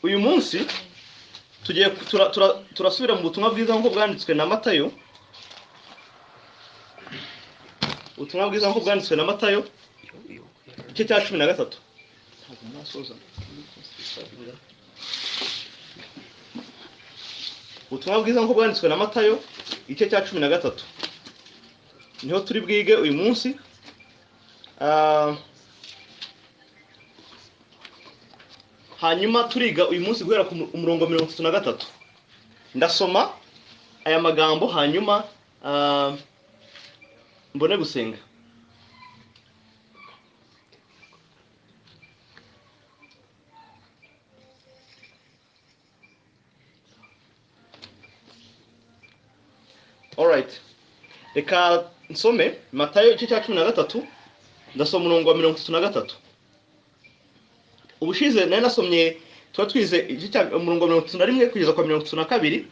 uyu munsi tugiye turasubira mu butumwa bwiza nk'uko bwanditswe na Matayo. Ubutumwa bwiza nk'uko bwanditswe na Matayo igice cya 13. Ubutumwa bwiza nk'uko bwanditswe na Matayo igice cya 13 niho turi bwige uyu munsi. Hanyuma turiga uyu munsi guhera ku murongo 33. Ndasoma aya magambo hanyuma mbone gusenga. Alright. Reka nsome Matayo igice cya 13 ndasoma umurongo wa 33. Ubushize nari nasomye twize igice cya umurongo wa 31 kugeza kwa 32.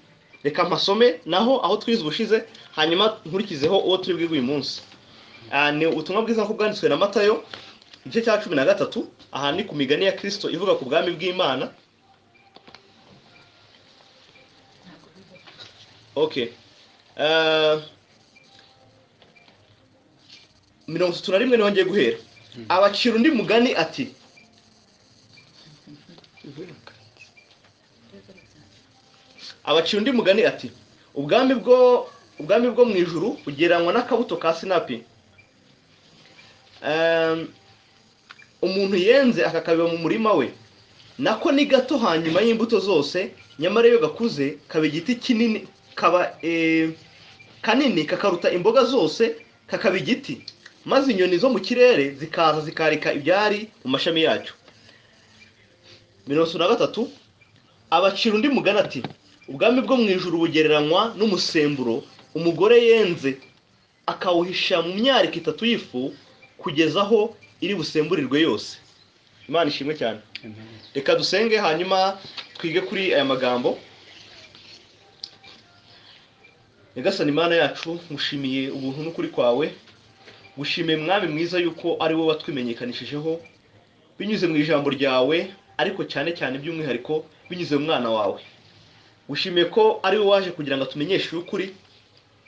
Reka mpasome naho aho twize ubushize hanyuma nkurikizeho uwo turi bwige uyu munsi. Ni ubutumwa bwiza ko bwanditswe na Matayo igice cya 13. Aha ni ku migani ya Kristo ivuga ku bwami bw'Imana. Okay. 31 niho ngiye guhera. Abacira undi mugani ati, abacira undi mugani ati, ubwami bwo mu ijuru bugereranywa n'akabuto ka sinapi. Umuntu yenze akakabiba mu murima we, nako ni gato hanyuma y'imbuto zose, nyamara iyo gakuze kaba igiti kinini, kaba kanini kakaruta imboga zose, kakaba igiti, maze inyoni zo mu kirere zikaza zikarika ibyari mu mashami yacyo. 33. Abacira undi mugani ati, ubwami bwo mu ijuru bugereranywa n'umusemburo umugore yenze akawuhisha mu myariko 3 y'ifu kugeza aho iri busemburirwe yose. Imana ishimwe cyane. Reka dusenge hanyuma twige kuri aya magambo. Nyagasani Imana yacu, mushimiye ubuntu n'ukuri kwawe, gushimiye mwami mwiza yuko ari wowe watwimenyekanishijeho binyuze mu ijambo ryawe, ariko cyane cyane by'umwihariko binyuze mu mwana wawe. Gushimiye ko ari wowe waje kugira ngo atumenyeshe ukuri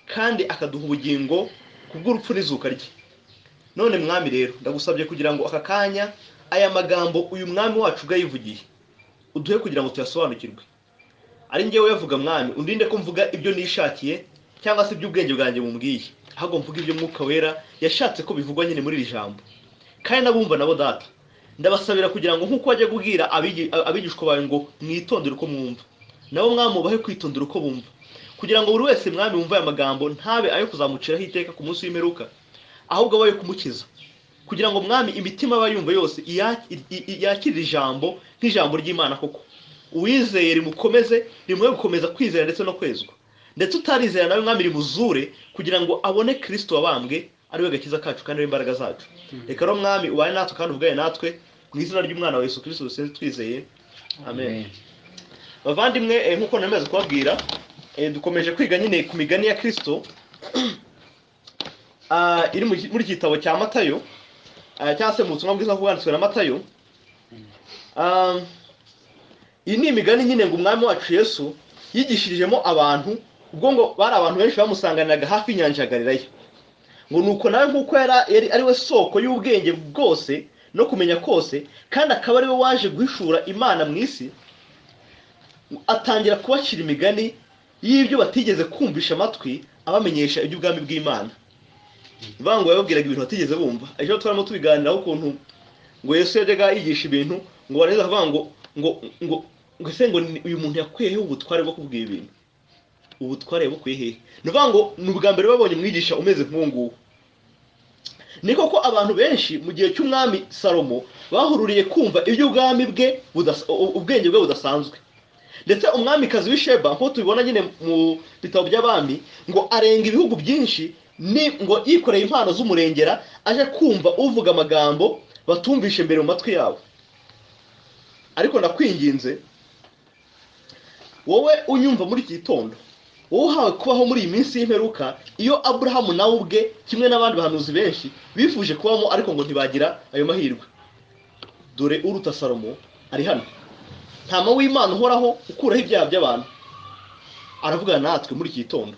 kandi akaduha ubugingo kubw'urupfu n'izuka rye. None mwami rero ndagusabye kugira ngo aka kanya aya magambo uyu mwami wacu bwayivugiye uduhe kugira ngo tuyasobanukirwe. Ari njyewe yavuga mwami, undinde ko mvuga ibyo nishakiye cyangwa se iby'ubwenge bwanjye bumbwiye, ahubwo mvuga ibyo Mwuka Wera yashatse ko bivugwa nyine muri iri jambo. Kandi nabumva nabo data, ndabasabira kugira ngo nkuko wajya kubwira abigishwa bawe ngo mwitondere uko mwumva, nabo mwami ubahe kwitondera uko bumva, kugira ngo buri wese mwami wumva aya magambo ntabe ayo kuzamuciraho iteka ku munsi w'imperuka, ahubwo abaye kumukiza, kugira ngo mwami imitima bayumva yose yakire ijambo nk'ijambo ry'Imana koko. Uwizeye rimukomeze, rimwe gukomeza kwizera ndetse no kwezwa, ndetse utarizera nawe mwami rimuzure kugira ngo abone Kristo wabambwe ari we gakiza kacu kandi ari imbaraga zacu. Reka ro mwami ubane natwe kandi uvugaye natwe mu izina ry'umwana wa Yesu Kristo dusenze twizeye. Amen. Bavandimwe, nkuko namaze kubabwira, dukomeje kwiga nyine ku migani ya Kristo iri muri gitabo cya Matayo, cyangwa se mu butumwa bwiza bwanditswe na Matayo. Iyi ni imigani nyine ngo umwami wacu Yesu yigishirijemo abantu, ubwo ngo bari abantu benshi bamusanganiraga hafi y'inyanja ya Galilaya. Ngo nuko nawe nkuko yari ari we soko y'ubwenge bwose no kumenya kose, kandi akaba ari we waje guhishura Imana mu isi, atangira kubacira imigani y'ibyo batigeze kumvisha amatwi, abamenyesha iby'ubwami bw'Imana. Ngo yababwiraga ibintu batigeze bumva. Ejo twarimo tubiganiraho ukuntu ngo Yesu yajyaga yigisha ibintu ngo bareza kuvuga ngo se ngo uyu muntu yakwiyeho ubutware bwo kubwira ibintu. Ubutware bukuye hehe? Nuvuga ngo n'ubwa mbere babonye mwigisha umeze nk'uwo. Niko ko abantu benshi mu gihe cy'umwami Salomo bahururiye kumva iby'ubwami bwe ubwenge bwe budasanzwe. Ndetse umwami kazi w'Isheba nko tubibona nyine mu bitabo by'abami ngo arenga ibihugu byinshi, ni ngo yikoreye impano z'umurengera aje kumva uvuga amagambo batumvishe mbere mu matwi yabo. Ariko ndakwinginze wowe unyumva muri iki gitondo, wowe uhawe kubaho muri iyi minsi y'imperuka, iyo Aburahamu nawe ubwe kimwe n'abandi bahanuzi benshi bifuje kubamo ariko ngo ntibagira ayo mahirwe, dore uruta Salomo ari hano. ntama w'Imana uhoraho ukuraho ibyaha by'abantu, aravugana natwe muri iki gitondo.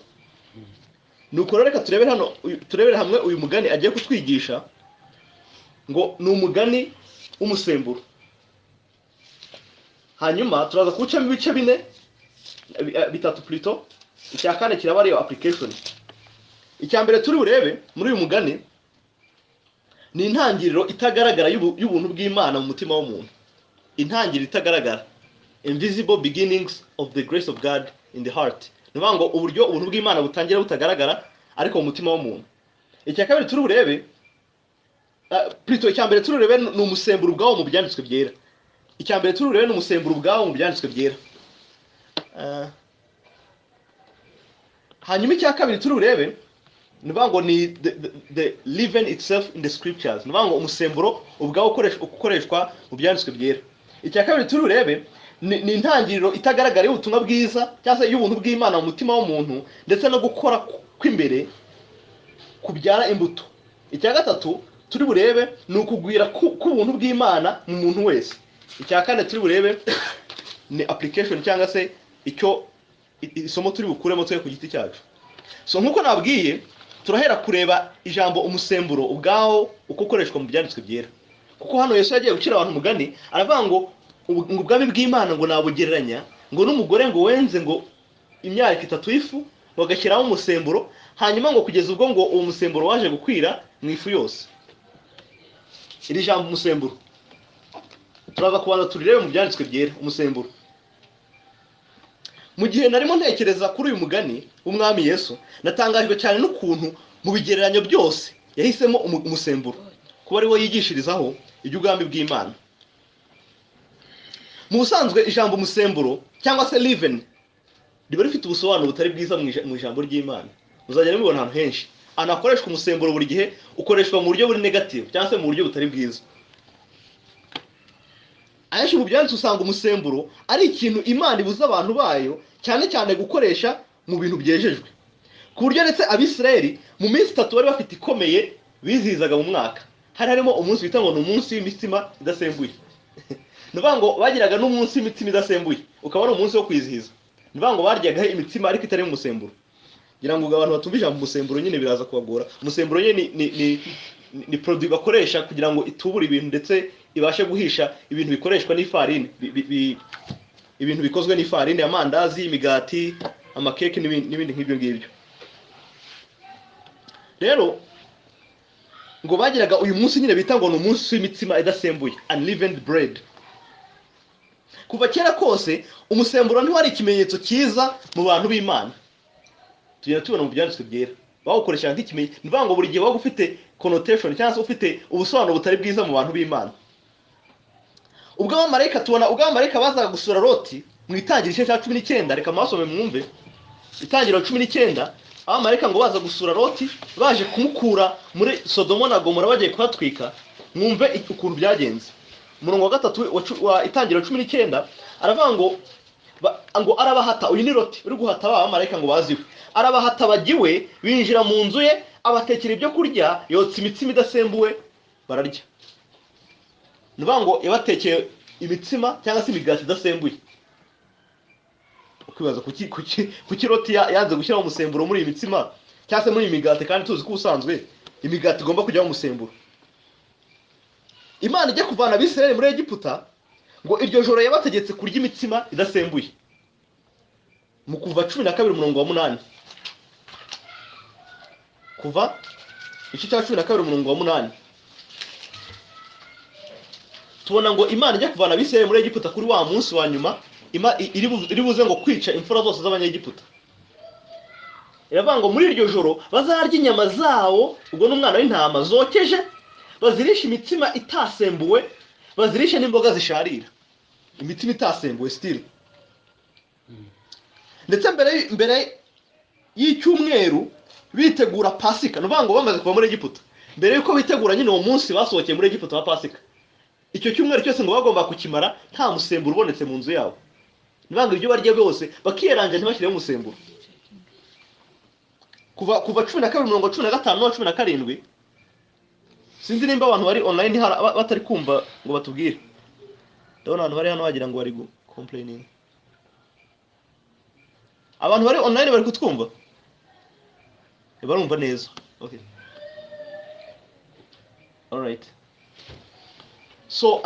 Nuko reka turebere hamwe uyu mugani agiye kutwigisha, ngo ni umugani w'umusemburo. Hanyuma turaza kuwucamo ibice bitatu plutôt. Icya kane kiraba ariyo application. Icya mbere turi burebe muri uyu mugani ni intangiriro itagaragara y'ubuntu bw'Imana mu mutima w'umuntu. Intangiriro itagaragara, invisible beginnings of the grace of God in the heart. Nivuga ngo uburyo ubuntu bw'Imana butangira butagaragara ariko mu mutima w'umuntu. Icya kabiri turi burebe plutôt, icya mbere turi burebe ni umusemburo ubwawo mu byanditswe byera. Icya mbere turi burebe ni umusemburo ubwawo mu byanditswe byera. Hanyuma icya kabiri turi burebe nivuga ngo ni the living itself in the scriptures. Nivuga ngo umusemburo ubwawo ukoreshwa mu byanditswe byera. Icya kabiri turi burebe ni intangiriro itagaragara y'ubutumwa bwiza cyangwa se y'ubuntu bw'Imana mu mutima w'umuntu, ndetse no gukora kw'imbere kubyara imbuto. Icya gatatu turi burebe ni ukugwira k'ubuntu bw'Imana mu muntu wese. Icya kane turi burebe ni application cyangwa se icyo isomo turi bukuremo twe ku giti cyacu. So nkuko nabwiye, turahera kureba ijambo umusemburo ubwawo uko ukoreshwa mu byanditswe byera. Kuko hano Yesu yagiye gucira abantu umugani, aravuga ngo ubwami bw'Imana ngo nabugereranya ngo n'umugore ngo wenze ngo imyaka 3 ifu bagashyiraho umusemburo, hanyuma ngo kugeza ubwo ngo uwo musemburo waje gukwira mu ifu yose. Iri jambo umusemburo turaza kubanza turirebe mu byanditswe byera. Umusemburo, mu gihe narimo ntekereza kuri uyu mugani w'umwami Yesu, natangajwe cyane n'ukuntu mu bigereranyo byose yahisemo umusemburo kuba ari wo yigishirizaho iby'ubwami bw'Imana. Mu busanzwe ijambo umusemburo cyangwa se living riba rifite ubusobanuro butari bwiza mu ijambo ry'Imana. Muzajya mubibona ahantu henshi anakoreshwa umusemburo buri gihe ukoreshwa mu buryo buri negative cyangwa se mu buryo butari bwiza. Ahenshi mu byanditswe usanga umusemburo ari ikintu Imana ibuza abantu bayo cyane cyane gukoresha mu bintu byejejwe, ku buryo ndetse Abisirayeli mu minsi 3 bari bafite ikomeye bizihizaga mu mwaka. Hari harimo umunsi bita ngo ni umunsi w'imitsima idasembuye. Nivuga ngo bagiraga n'umunsi w'imitsima idasembuye, ukaba ari umunsi wo kwizihiza. Nivuga ngo baryaga imitsima ariko itari mu musemburo. Ngira ngo abantu batumva ijambo umusemburo nyine biraza kubagora. Umusemburo nyine ni produit bakoresha kugira ngo itubure ibintu ndetse ibashe guhisha ibintu bikoreshwa n'ifarini, ibintu bikozwe n'ifarini, amandazi, imigati, amakeke n'ibindi nk'ibyo ngibyo. Rero ngo bagiraga uyu munsi nyine bita ngo ni umunsi w'imitsima idasembuye, unleavened bread. Kuva kera kose umusemburo ntiwari ikimenyetso cyiza mu bantu b'Imana. Tugenda tubona mu byanditswe byera bawukoresha nk'ikimenyetso. Nivuga ngo buri gihe waba ufite connotation cyangwa se ufite ubusobanuro butari bwiza mu bantu b'Imana. Ubwo abamarayika tubona ubwo abamarayika bazaga gusura Loti mu itangiriro cya 19, reka masome mwumve itangiriro 19. Abamarayika ngo baza gusura Loti baje kumukura muri Sodomo na Gomora bagiye kuhatwika. Mwumve ukuntu byagenze. Umurongo wa 3 wa itangiriro 19 aravuga ngo arabahata. Uyu ni Loti uri guhata abamarayika ngo baziwe. Arabahata bagiwe, binjira mu nzu ye, abatekera ibyo kurya, yotsa imitsima idasembuwe bararya. Nivuga ngo yabatekeye imitsima cyangwa se imigati idasembuye. Ukwibaza kuki Loti yanze gushyiraho umusemburo muri iyi mitsima cyangwa se muri iyi migati, kandi tuzi ko ubusanzwe imigati igomba kujyaho umusemburo. Imana ijya kuvana Abisirayeli muri Egiputa ngo iryo joro yabategetse kurya imitsima idasembuye. Mu Kuva 12:8. Kuva igice cya 12:8. Tubona ngo Imana ijya kuvana Abisirayeli muri Egiputa kuri wa munsi wa nyuma iri buze ngo kwica imfura zose z'Abanyegiputa. Iravuga ngo muri iryo joro bazarya inyama zawo, ubwo n'umwana w'intama zokeje, bazirisha imitsima itasembuwe, bazirisha n'imboga zisharira. Imitsima itasembuwe still. Ndetse mbere y'icyumweru bitegura Pasika. Nivuga ngo bamaze kuva muri Egiputa, mbere yuko bitegura nyine uwo munsi basohokeye muri Egiputa wa Pasika, icyo cyumweru cyose ngo bagomba kukimara nta musemburo ubonetse mu nzu yabo. Nivuga ngo ibyo barya byose bakiyeranja ntibashyireho umusemburo. Kuva 12:15-17. Sinzi nimba abantu bari online batari kumva ngo batubwire. Ndabona abantu bari hano wagira ngo bari complaining. Abantu bari online bari kutwumva? Barumva neza. Okay. All right. So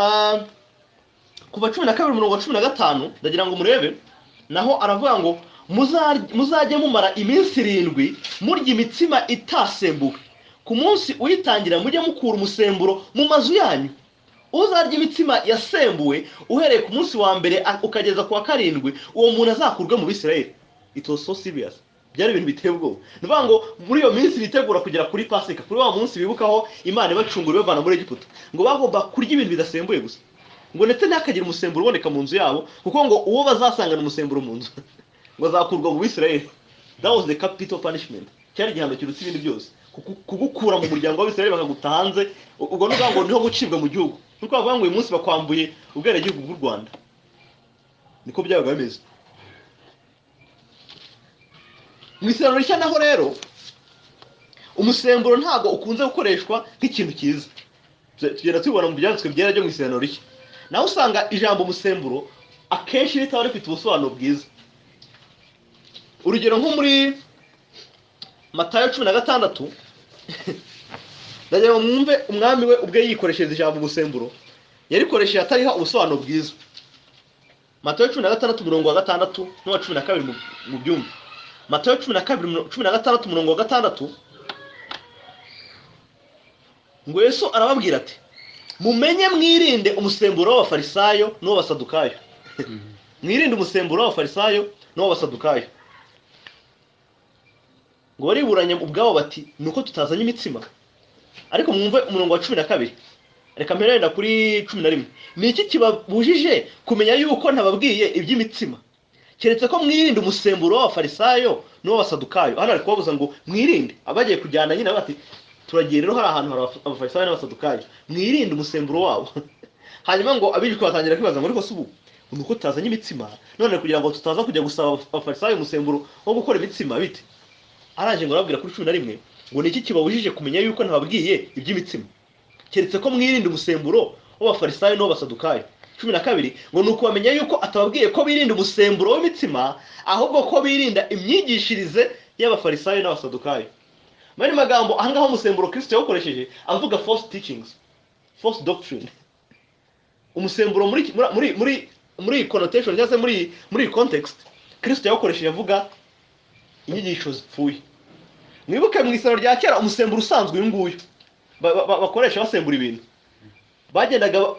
kuva 12:15 ndagira ngo murebe naho aravuga ngo muzajye mumara iminsi 7 murya imitsima itasembuwe ku munsi uyitangira mujye mukura umusemburo mu mazu yanyu. Uzarya imitsima yasembuwe uhereye ku munsi wa mbere ukageza ku wa 7 uwo muntu azakurwe mu Bisirayeli. It was so serious. Byari ibintu biteye ubwoba. Nivuga ngo muri iyo minsi bitegura kugera kuri Pasika, kuri wa munsi bibukaho Imana ibacungura bavana muri Egiputa, ngo bagomba kurya ibintu bidasembuye gusa, ngo ndetse ntakagira umusemburo uboneka mu nzu yabo, kuko ngo uwo bazasangana umusemburo mu nzu ngo azakurwa mu Bisirayeli. That was the capital punishment. Cyari igihano kirutse ibindi byose, kugukura mu muryango w'Abisirayeli bakaguta hanze. Ubwo nuvuga ngo niho gucibwa mu gihugu. Nuko bavuga ngo uyu munsi bakwambuye ubwenegihugu bw'u Rwanda. Niko byabaga bimeze. Mwisano rishya naho rero umusemburo ntago ukunze gukoreshwa nk'ikintu cyiza. Tugenda tubona mu byanditswe byera byo mwisano rishya. Naho usanga ijambo umusemburo akenshi ritaba rifite ubusobanuro bwiza. Urugero nko muri Matayo 16 ndagira mwumve umwami we ubwe yikoresheje ijambo umusemburo yarikoresheje atariho ubusobanuro bwiza. Matayo 16:6 n'uwa 12 mu byumba. Matayo 16:6 ngo Yesu arababwira ati mumenye mwirinde umusemburo w'abafarisayo n'uw'abasadukayo. Mwirinde umusemburo w'abafarisayo n'uw'abasadukayo. Ngo bariburanye ubwabo bati nuko tutazanye imitsima. Ariko mwumve umurongo wa 12. Reka mperenda kuri 11. Ni iki kibabujije kumenya yuko ntababwiye iby'imitsima? Keretse ko mwirinde umusemburo w'abafarisayo n'uw'abasadukayo. Hano ari kubabuza ngo mwirinde. Abagiye kujyana nyine bati turagiye rero hari ahantu hari abafarisayo n'abasadukayo. Mwirinde umusemburo wabo. Hanyuma ngo abijwe batangira kwibaza ngo ariko subu nuko tutazanye imitsima. None kugira ngo tutaza kujya gusaba abafarisayo umusemburo wo gukora imitsima bite? Araje ngo arabwira kuri 11 ngo niki kibabujije kumenya yuko ntababwiye iby'imitsima? Keretse ko mwirinde umusemburo w'abafarisayo n'abasadukayo. 12 ngo nuko bamenya yuko atababwiye ko birinda umusemburo w'imitsima, ahubwo ko birinda imyigishirize y'abafarisayo n'abasadukayo. Mari magambo ahangaho umusemburo Kristo yakoresheje avuga false teachings, false doctrine. Umusemburo muri connotation cyangwa se muri context Kristo yakoresheje avuga inyigisho zipfuye. Mwibuke mu isano rya kera umusemburo usanzwe uyu nguyu bakoresha basembura ibintu.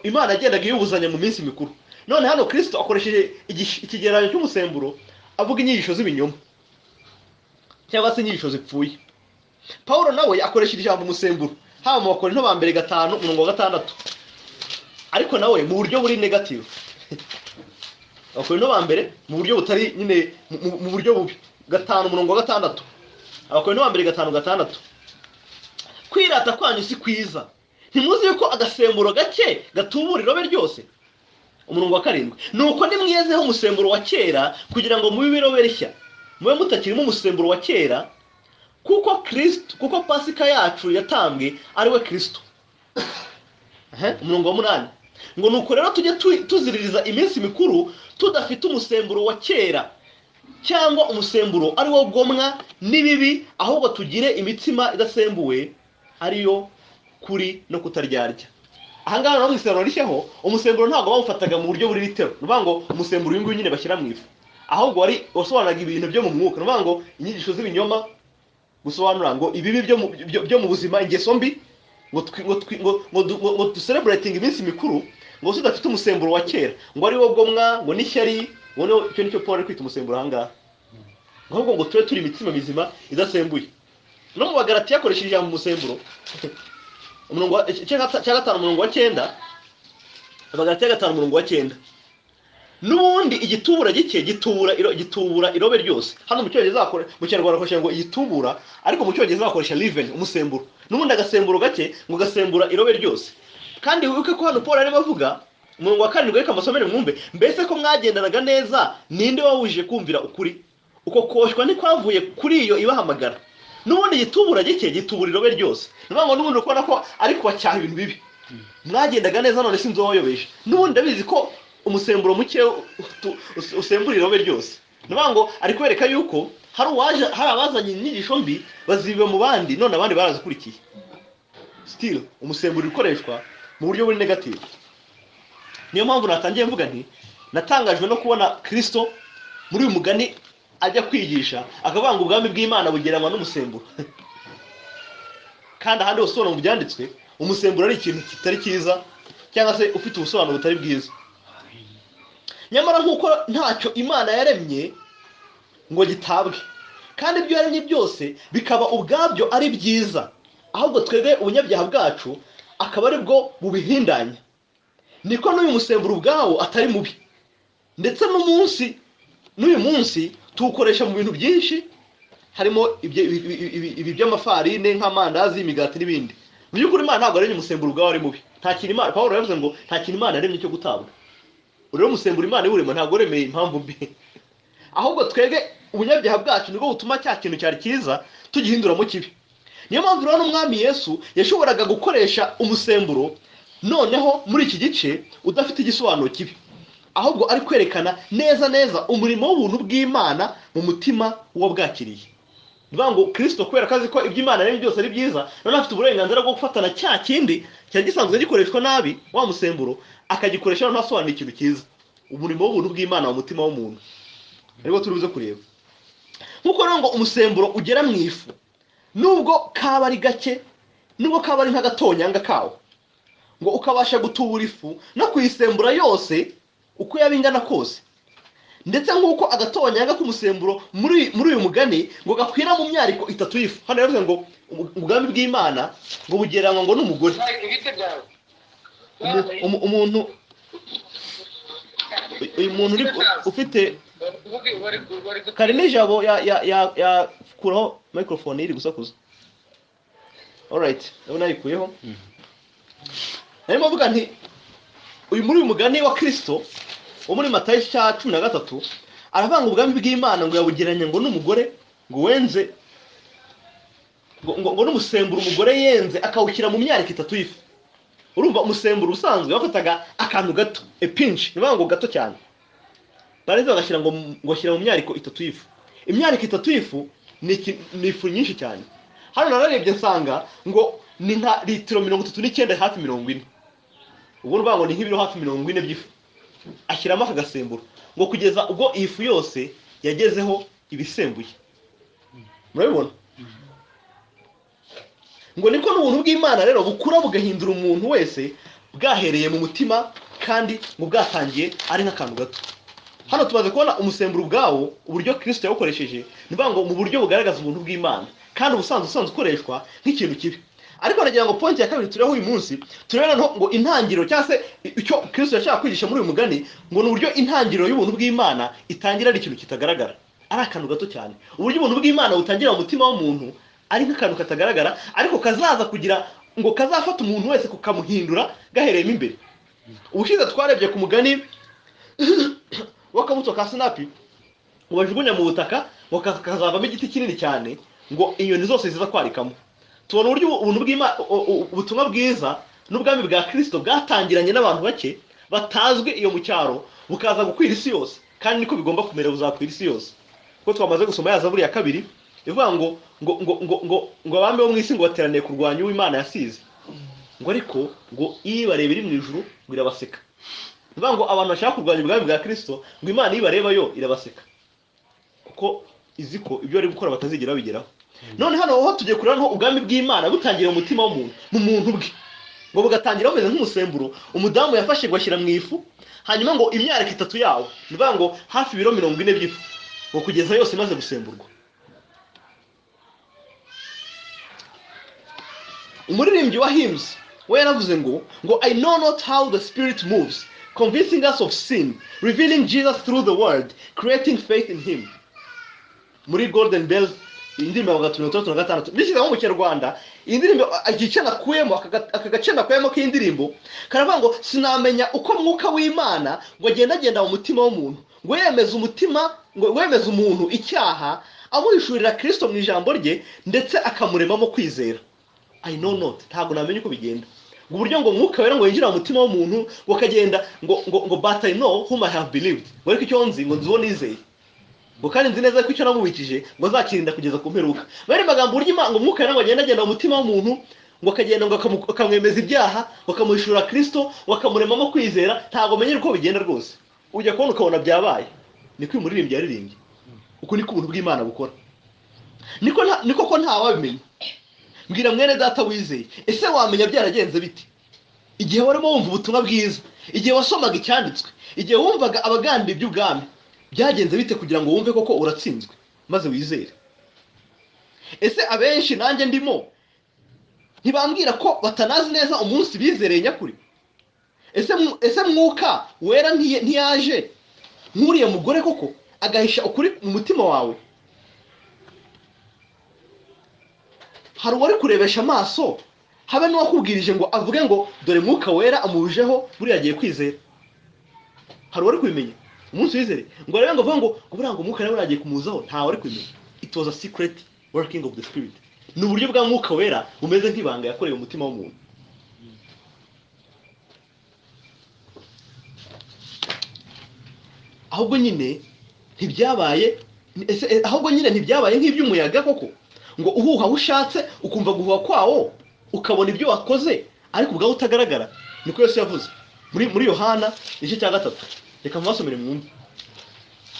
Imana yagendaga yubuzanya mu minsi mikuru. None hano Kristo akoresheje ikigereranyo cy'umusemburo avuga inyigisho z'ibinyoma cyangwa se inyigisho zipfuye. Paulo nawe akoresha ijambo umusemburo haba mu Bakorinto ba mbere 5:6, ariko nawe mu buryo buri negative. Abakorinto ba mbere mu buryo butari nyine mu buryo bubi 5:6. Abakorinto ba mbere 5:6. Kwirata kwanyu si kwiza. Ntimuzi yuko agasemburo gake gatubura irobe ryose. Umurongo wa 7. Nuko nimwiyezeho umusemburo wa kera kugira ngo mubi birobe rishya. Mube mutakirimo umusemburo wa kera kuko Pasika yacu yatambwe ari we Kristo. Umurongo wa 8. Ngo nuko rero tujye tuziririza iminsi mikuru tudafite umusemburo wa kera cyangwa umusemburo ari wo gomwa nibibi, ahubwo tugire imitsima idasembuwe ariyo kuri no kutaryarya. Ahangaha no mwisano rishyaho umusemburo ntago bawufataga mu buryo buri litero. Nuvuga ngo umusemburo uyu nyine bashyira mu ifu, ahubwo wari wasobanuraga ibintu byo mu mwuka. Nuvuga ngo inyigisho z'ibinyoma, gusobanura ngo ibibi byo mu buzima, ingeso mbi, ngo celebrating iminsi mikuru ngo tudafite umusemburo wa kera, ngo ari wo gomwa, ngo n'ishyari. Ngo cyo nicyo Paul ari kwita umusemburo ahangaha. Ahubwo ngo turi imitsima mizima idasembuye. No mu Bagalatiya yakoresheje ijambo umusemburo umurongo wa 5 umurongo wa 9. Abagalatiya 5 umurongo wa 9. Nubundi igitubura gike gitubura irobe ryose. Hano mu cyongereza akore mu Kinyarwanda akoresha ngo igitubura, ariko mu cyongereza akoresha leaven, umusemburo. Nubundi agasemburo gake ngo gasembura irobe ryose. Kandi wibuke ko hano Paul arimo avuga umurongo wa 7 reka amasomere mwumve, mbese ko mwagendanaga neza ninde wawuje kumvira ukuri? Uko koshwa ni kwavuye kuri iyo ibahamagara. Nubundi igitubura gike gitubura irobe ryose. Nuvuga ngo nubundi ukora ko ari kubacyaha ibintu bibi. Mwagendaga neza none sinzoyobeje. Nubundi ndabizi ko umusemburo muke usembura irobe ryose. Niyo ngo ari kwereka yuko hari abazanye inyigisho mbi bazibe mu bandi, none abandi barazikurikiye. Still umusemburo ukoreshwa mu buryo buri negative. Niyo mpamvu natangiye mvuga nti natangajwe no kubona Kristo muri uyu mugani ajya kwigisha akavanga ubwami bw'Imana bugeranwa n'umusemburo. Kandi ahandi hose mu byanditswe umusemburo ari ikintu kitari cyiza cyangwa se ufite ubusobanuro butari bwiza. Nyamara nk'uko ntacyo Imana yaremye ngo gitabwe, kandi ibyo yaremye byose bikaba ubwabyo ari byiza, ahubwo twebwe ubunyabyaha bwacu akaba ari bwo bubihindanya, niko n'uyu musemburo ubwawo atari mubi. Ndetse n'uyu munsi tuwukoresha mu bintu byinshi, harimo ibi by'amafarine nk'amandazi, imigati n'ibindi. Mu by'ukuri Imana ntabwo yaremye umusemburo ubwawo ari mubi. Nta kintu Imana, Pawulo yavuze ngo nta kintu Imana yaremye cyo gutabwa. Urero umusemburo Imana iwurema ntabwo uremeye impamvu mbi, ahubwo twebwe ubunyabyaha bwacu nibwo butuma cya kintu cyari cyiza tugihinduramo kibi. Niyo mpamvu rero n'umwami Yesu yashoboraga gukoresha umusemburo noneho muri iki gice udafite igisobanuro kibi, ahubwo ari kwerekana neza umurimo w'ubuntu bw'Imana mu mutima w'uwabwakiriye. Niyo ngo Kristo kubera ko azi ko iby'Imana yaremye byose ari byiza, none afite uburenganzira bwo gufatana cya kindi cyari gisanzwe gikoreshwa nabi, wa musemburo akagikoresha none asobanura ikintu cyiza, umurimo w'ubuntu bw'Imana mu mutima w'umuntu. Ariko turubuze kureba nkuko rero ngo umusemburo ugera mu ifu, nubwo kaba ari gake, nubwo kaba ari nk'agatonyanga kawo, ngo ukabasha gutubura ifu no kuyisembura yose uko yabingana kose. Ndetse nk'uko agatonyanga k'umusemburo muri uyu mugani ngo gakwira mu myariko 3 y'ifu. Hano yavuze ngo ubwami bw'Imana ngo bugeranwa ngo n'umugore. Uyu muntu ufite kari n'ijabo ya kuraho microphone iri gusakuza. Alright, ndabona yikuyeho. Narimo mvuga nti muri uyu mugani wa Kristo wo muri Matayo 13 aravanga ubwami bw'Imana ngo yabugeranya ngo n'umugore ngo wenze ngo n'umusemburo umugore yenze akawukira mu myariko 3 y'ifu. Urumva umusemburo usanzwe wafataga akantu gato, pinch, niba ngo gato cyane, bareze bagashyira ngo ashyira mu myariko 3 y'ifu. Imyariko 3 y'ifu ni ifu nyinshi cyane. Hano nararebye nsanga ngo ni nka litiro 39 hafi 40. Ubwo urwango ni nk'ibiro hafi 40 by'ifu. Ashyiramo aka gasemburo ngo kugeza ubwo ifu yose yagezeho ibisembuye. Murabibona? Ngo niko n'ubuntu bw'Imana rero bukura bugahindura umuntu wese bwahereye mu mutima, kandi mu bwatangiye ari nk'akantu gato. Hano tubaze kubona umusemburo ubwawo uburyo Kristo yawukoresheje, niba ngo mu buryo bugaragaza ubuntu bw'Imana, kandi ubusanzwe ukoreshwa nk'ikintu kibi. Ariko nagira ngo point ya kabiri tureho uyu munsi turebe ngo intangiriro cyangwa se icyo Kristo yashaka kwigisha muri uyu mugani, ngo n'uburyo intangiriro y'ubuntu bw'Imana itangira ari ikintu kitagaragara, ari akantu gato cyane. Uburyo ubuntu bw'Imana butangira mu mutima w'umuntu ari nk'akantu katagaragara, ariko kazaza kugira ngo kazafata umuntu wese kukamuhindura gahereyemo imbere. Ubushize twarebye ku mugani w'akabuto ka sinapi ubajugunya mu butaka ngo kazavamo igiti kinini cyane ngo inyoni zose ziza kwarikamo. Tubona uburyo ubuntu bw'Imana, ubutumwa bwiza n'ubwami bwa Kristo bwatangiranye n'abantu bake batazwe iyo mu cyaro, bukaza gukwira isi yose, kandi niko bigomba kumera, buzakwira isi yose. Kuko twamaze gusoma ya Zaburi ya 2 ivuga ngo abami bo mu isi ngo bateraniye kurwanya uw'Imana yasize, ngo ariko ngo ibareba iri mu ijuru ngo irabaseka. Ivuga ngo abantu bashaka kurwanya ubwami bwa Kristo ngo Imana ibareba yo irabaseka, kuko izi ko ibyo bari gukora batazigera babigeraho. None hano aho tugiye kureba no ubwami bw'Imana butangira mu mutima w'umuntu, mu muntu bwe, ngo bugatangira bumeze nk'umusemburo umudamu yafashe gwashyira mu ifu, hanyuma ngo imyariko 3 yawo, nivuga ngo hafi ibiro 40 by'ifu, ngo kugeza yose imaze gusemburwa. Umuririmbyi wa hymns we yaravuze ngo I know not how the spirit moves, convincing us of sin, revealing Jesus through the word, creating faith in him. Muri Golden Bells indirimbo ya 36 bishyira mu Kinyarwanda, indirimbo igice nakuyemo aka gace nakuyemo k'indirimbo karavuga ngo sinamenya uko mwuka w'Imana ngo agenda mu mutima w'umuntu, ngo yemeza umutima, ngo wemeza umuntu icyaha, amuhishurira Kristo mu ijambo rye, ndetse akamuremamo kwizera. I know not, ntabwo namenye uko bigenda. ngo uburyo ngo mwuka wera ngo yinjira mu mutima w'umuntu ngo akagenda ngo but I know whom I have believed, ngo ariko icyo nzi ngo nziho nizeye, ngo kandi nzi neza ko icyo namubikije ngo azakirinda kugeza ku mperuka. Bari magambo buryo ngo mwuka wera ngo agenda mu mutima w'umuntu ngo akagenda ngo akamwemeza ibyaha, ngo akamuhishura Kristo, ngo akamuremamo kwizera, ntabwo menyera uko bigenda rwose. Ujya kubona ukabona byabaye. Niko uyu muririmbyi yaririmbye. Uko niko ubuntu bw'Imana bukora. Niko ko nta wabimenya. Mbwira mwene data wizeye, ese wamenya byaragenze biti? Igihe warimo wumva ubutumwa bwiza, igihe wasomaga icyanditswe, igihe wumvaga abaganda iby'ubwami, byagenze bite kugira ngo wumve koko uratsinzwe maze wizere? Ese abenshi nanjye ndimo ntibambwira ko batanazi neza umunsi bizereye nyakuri? Ese mwuka wera ntiyaje nkuriye mugore koko agahisha ukuri mu mutima wawe? Hari uwari kurebesha amaso, habe n'uwakubwirije ngo avuge ngo dore mwuka wera amubujeho buriya agiye kwizera? Hari uwari kubimenya umunsi wizere ngo arebe ngo avuge ngo buriya ngo mwuka wera agiye kumuzaho? Nta wari kubimenya. It was a secret working of the spirit. Ni uburyo bwa mwuka wera bumeze nk'ibanga yakoreye umutima w'umuntu. Ahubwo nyine ntibyabaye nk'iby'umuyaga koko, ngo uhuha aho ushatse ukumva guhuha kwawo ukabona ibyo wakoze ariko ubwawe utagaragara. Niko Yesu yavuze muri Yohana igice cya 3. Reka mwasomere mwumve.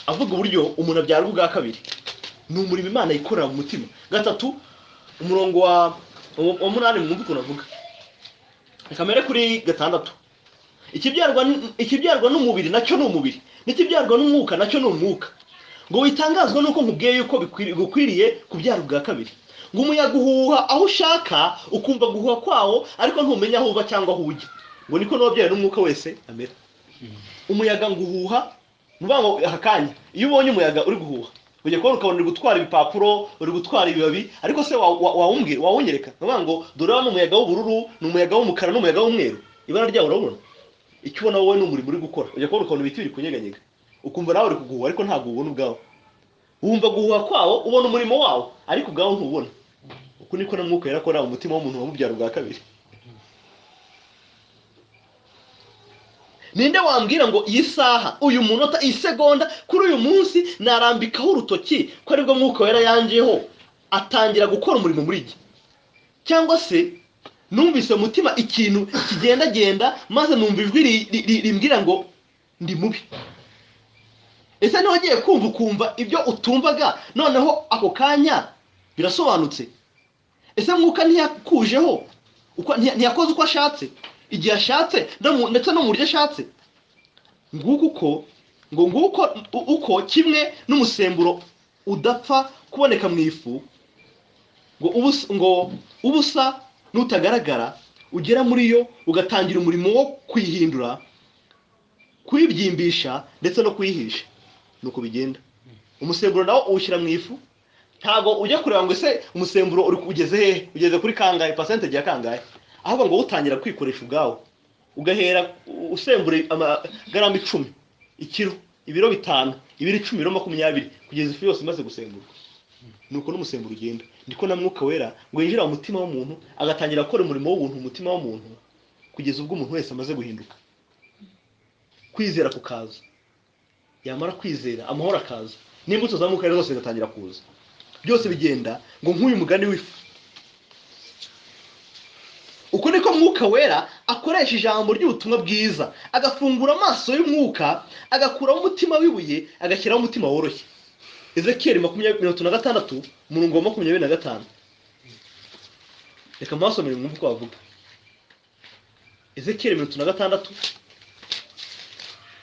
Avuga uburyo umuntu abyara ubwa kabiri. Ni umurimo Imana ikorera mu mutima. 3 umurongo wa 8 mwumve ukuntu avuga. Reka mere kuri 6. Ikibyarwa n'umubiri nacyo ni umubiri, n'ikibyarwa n'umwuka nacyo ni umwuka. Ngo witangazwa nuko nkubwiye yuko bikwiriye kubyara ubwa kabiri. Ngo umuyaga uhuha aho ushaka ukumva guhuha kwawo ariko ntumenya aho uva cyangwa aho ujya. Ngo niko n'uwabyaye n'umwuka wese amera. Umuyaga ngo uhuha, nuvuga ngo akanya iyo ubonye umuyaga uri guhuha ujye kubona ukabona uri gutwara ibipapuro, uri gutwara ibibabi, ariko se wawunyereka nuvuga ngo dore hano umuyaga w'ubururu, n'umuyaga w'umukara, n'umuyaga w'umweru, ibara ryawo urabona. Icyo ubona wowe ni umurimo uri gukora. Ujye kubona ukabona ibiti biri kunyeganyega, ukumva nawe uri kuguhuha ariko ntabwo ubona ubwawe. Wumva guhuha kwawo, ubona umurimo wawo ariko ubwawe ntubona. Uko niko na mwuka yarakora umutima w'umuntu wamubyara ubwa kabiri. Ninde wambwira ngo iyi saha, uyu munota, iyi segonda, kuri uyu munsi narambikaho urutoki ko aribwo mwuka wera yanjeho atangira gukora umurimo muri jye? Cyangwa se numvise umutima ikintu kigenda maze numva ijwi rimbwira ngo ndi mubi? Ese niho ugiye kumva ukumva ibyo utumvaga noneho ako kanya birasobanutse? Ese mwuka ntiyakujeho ntiyakoze uko ashatse igihe ashatse ndetse no mu buryo ashatse? Nguko uko kimwe n'umusemburo udapfa kuboneka mu ifu ngo ubusa n'utagaragara ugera muri yo ugatangira umurimo wo kwihindura, kwibyimbisha ndetse no kwihisha. Nuko bigenda. Umusemburo nawo uwushyira mu ifu, ntago ujya kureba ngo ese umusemburo uri kugeze hehe, ugeze kuri kangahe, percentage ya kangahe, ahubwo ngo utangira kwikoresha ubwawo, ugahera usembure amagarama 10, ikiro, ibiro 5, ibiro 10, ibiro 20, kugeza ifu yose imaze gusemburwa. Nuko n'umusemburo ugenda. Ndiko na mwuka wera ngo yinjira mu mutima w'umuntu agatangira gukora umurimo w'ubuntu mu mutima w'umuntu kugeza ubwo umuntu wese amaze guhinduka. Kwizera kukaza, yamara kwizera amahoro akaza, n'imbuto za mwuka wera zose zigatangira kuza. Byose bigenda ngo nk'uyu mugani w'ifu. Uko niko mwuka wera akoresha ijambo ry'ubutumwa bwiza, agafungura amaso y'umwuka, agakuraho umutima w'ibuye, agashyiraho umutima woroshye. Ezekiel 26 umurongo wa 25. Reka mwasomere mwumve ko bavuga. Ezekiel 26.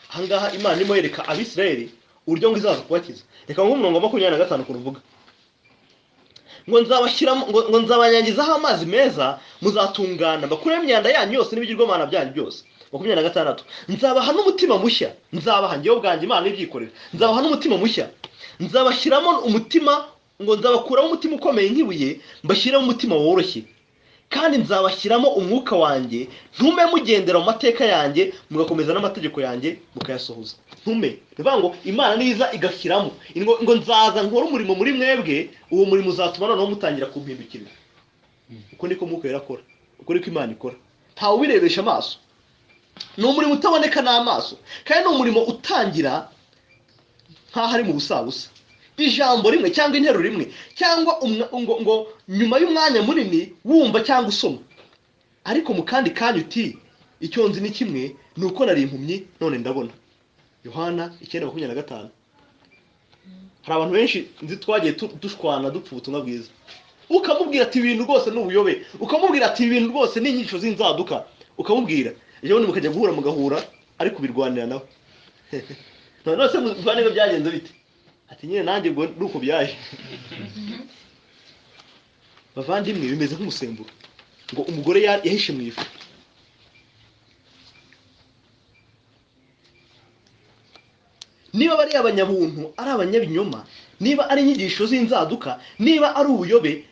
Hangaha Imana imo yereka Abisirayeli uburyo ngo izaza kubakiza. Reka nk'umurongo wa 25 kuruvuga. Ngo nzabanyangizaho amazi meza, muzatungana bakure imyanda yanyu yose n'ibigirwamana byanyu byose. 26. Nzabaha n'umutima mushya, nzabaha ngiye ubwanjye Imana ibyikorera. Nzabaha n'umutima mushya, nzabashyiramo umutima, ngo nzabakuramo umutima ukomeye nk'ibuye, mbashyiramo umutima woroshye. Kandi nzabashyiramo umwuka wanjye, ntume mugendera mu mateka yanjye, mugakomeza n'amategeko yanjye mukayasohoza. Ntume bivuga ngo Imana niza igashyiramo ngo nzaza nkora umurimo muri mwebwe, uwo murimo uzatuma noneho mutangira kumpindukirira. Uko niko mwuka wera akora, uko niko Imana ikora. ntawe ubirebesha amaso, ni umurimo utaboneka n'amaso, kandi ni umurimo utangira nk'aho ari mu busabusa, ijambo rimwe cyangwa interuro rimwe cyangwa ngo nyuma y'umwanya munini wumva cyangwa usoma, ariko mu kandi kanya uti icyo nzi ni kimwe, ni uko nari impumyi none ndabona. Yohana 9:25. Hari abantu benshi nzi twagiye dushwana dupfa ubutumwa bwiza, ukamubwira ati ibintu rwose n'ubuyobe, ukamubwira ati ibintu rwose n'inyigisho z'inzaduka, ukamubwira ejo bundi mukajya guhura mugahura ariko birwanira nawe. None se muvane byagenze bite? Ati nyine nanjye ngo nuko byaje. Bavandimwe, bimeze nk'umusemburo ngo umugore yahishe mu ifu. Niba bari abanyabuntu, ari abanyabinyoma, niba ari inyigisho z'inzaduka, niba ari ubuyobe,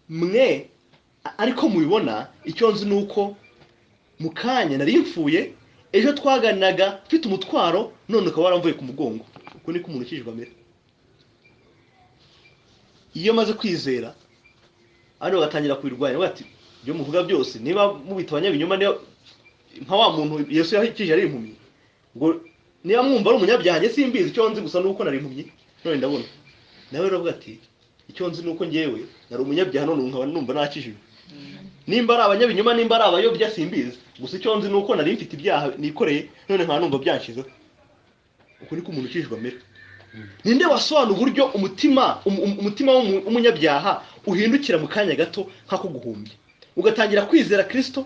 mwe ariko mubibona, icyo nzi nuko mu kanya nari mfuye, ejo twaganiraga mfite umutwaro, none ukaba waramvuye ku mugongo. Uko niko umuntu ukijijwe amera. Iyo maze kwizera hano bagatangira kubirwanya, bati ibyo muvuga byose, niba mubita abanyabinyoma, nka wa muntu Yesu yahikije ari impumyi, ngo niba mwumva ari umunyabyaha, njye simbizi, icyo nzi gusa nuko nari impumyi none ndabona. Nawe uravuga ati icyo nzi nuko njyewe nari umunyabyaha none nkaba numva nakijijwe. Nimba ari abanyabinyoma, nimba ari abayobya simbizi, gusa icyo nzi nuko nari mfite ibyaha nikoreye none nkaba numva byanshizeho. Uko niko umuntu ukijijwe amera. Ninde wasobanura uburyo umutima w'umunyabyaha uhindukira mu kanya gato nk'ako guhumbya, ugatangira kwizera Kristo,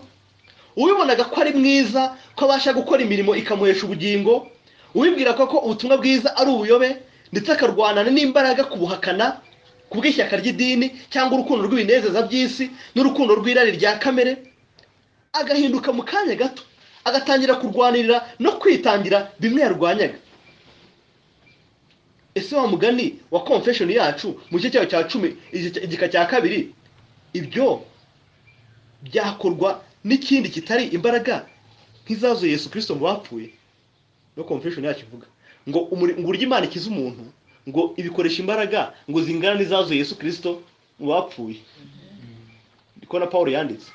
ubibonaga ko ari mwiza, ko abasha gukora imirimo ikamuhesha ubugingo, ubibwira ko ubutumwa bwiza ari ubuyobe, ndetse akarwanana n'imbaraga kubuhakana kubw'ishyaka ry'idini cyangwa urukundo rw'ibinezeza by'isi n'urukundo rw'irari rya kamere, agahinduka mu kanya gato, agatangira kurwanirira no kwitangira bimwe yarwanyaga. Ese wa mugani wa confession yacu mu gice cyayo cya 10 igika cya 2, ibyo byakorwa n'ikindi kitari imbaraga nk'izazo Yesu Kristo mu bapfuye? No confession yacu ivuga ngo urya Imana ikiza umuntu, ngo ibikoresha imbaraga ngo zingana n'izazo Yesu Kristo mu bapfuye. Niko na Paulo yanditse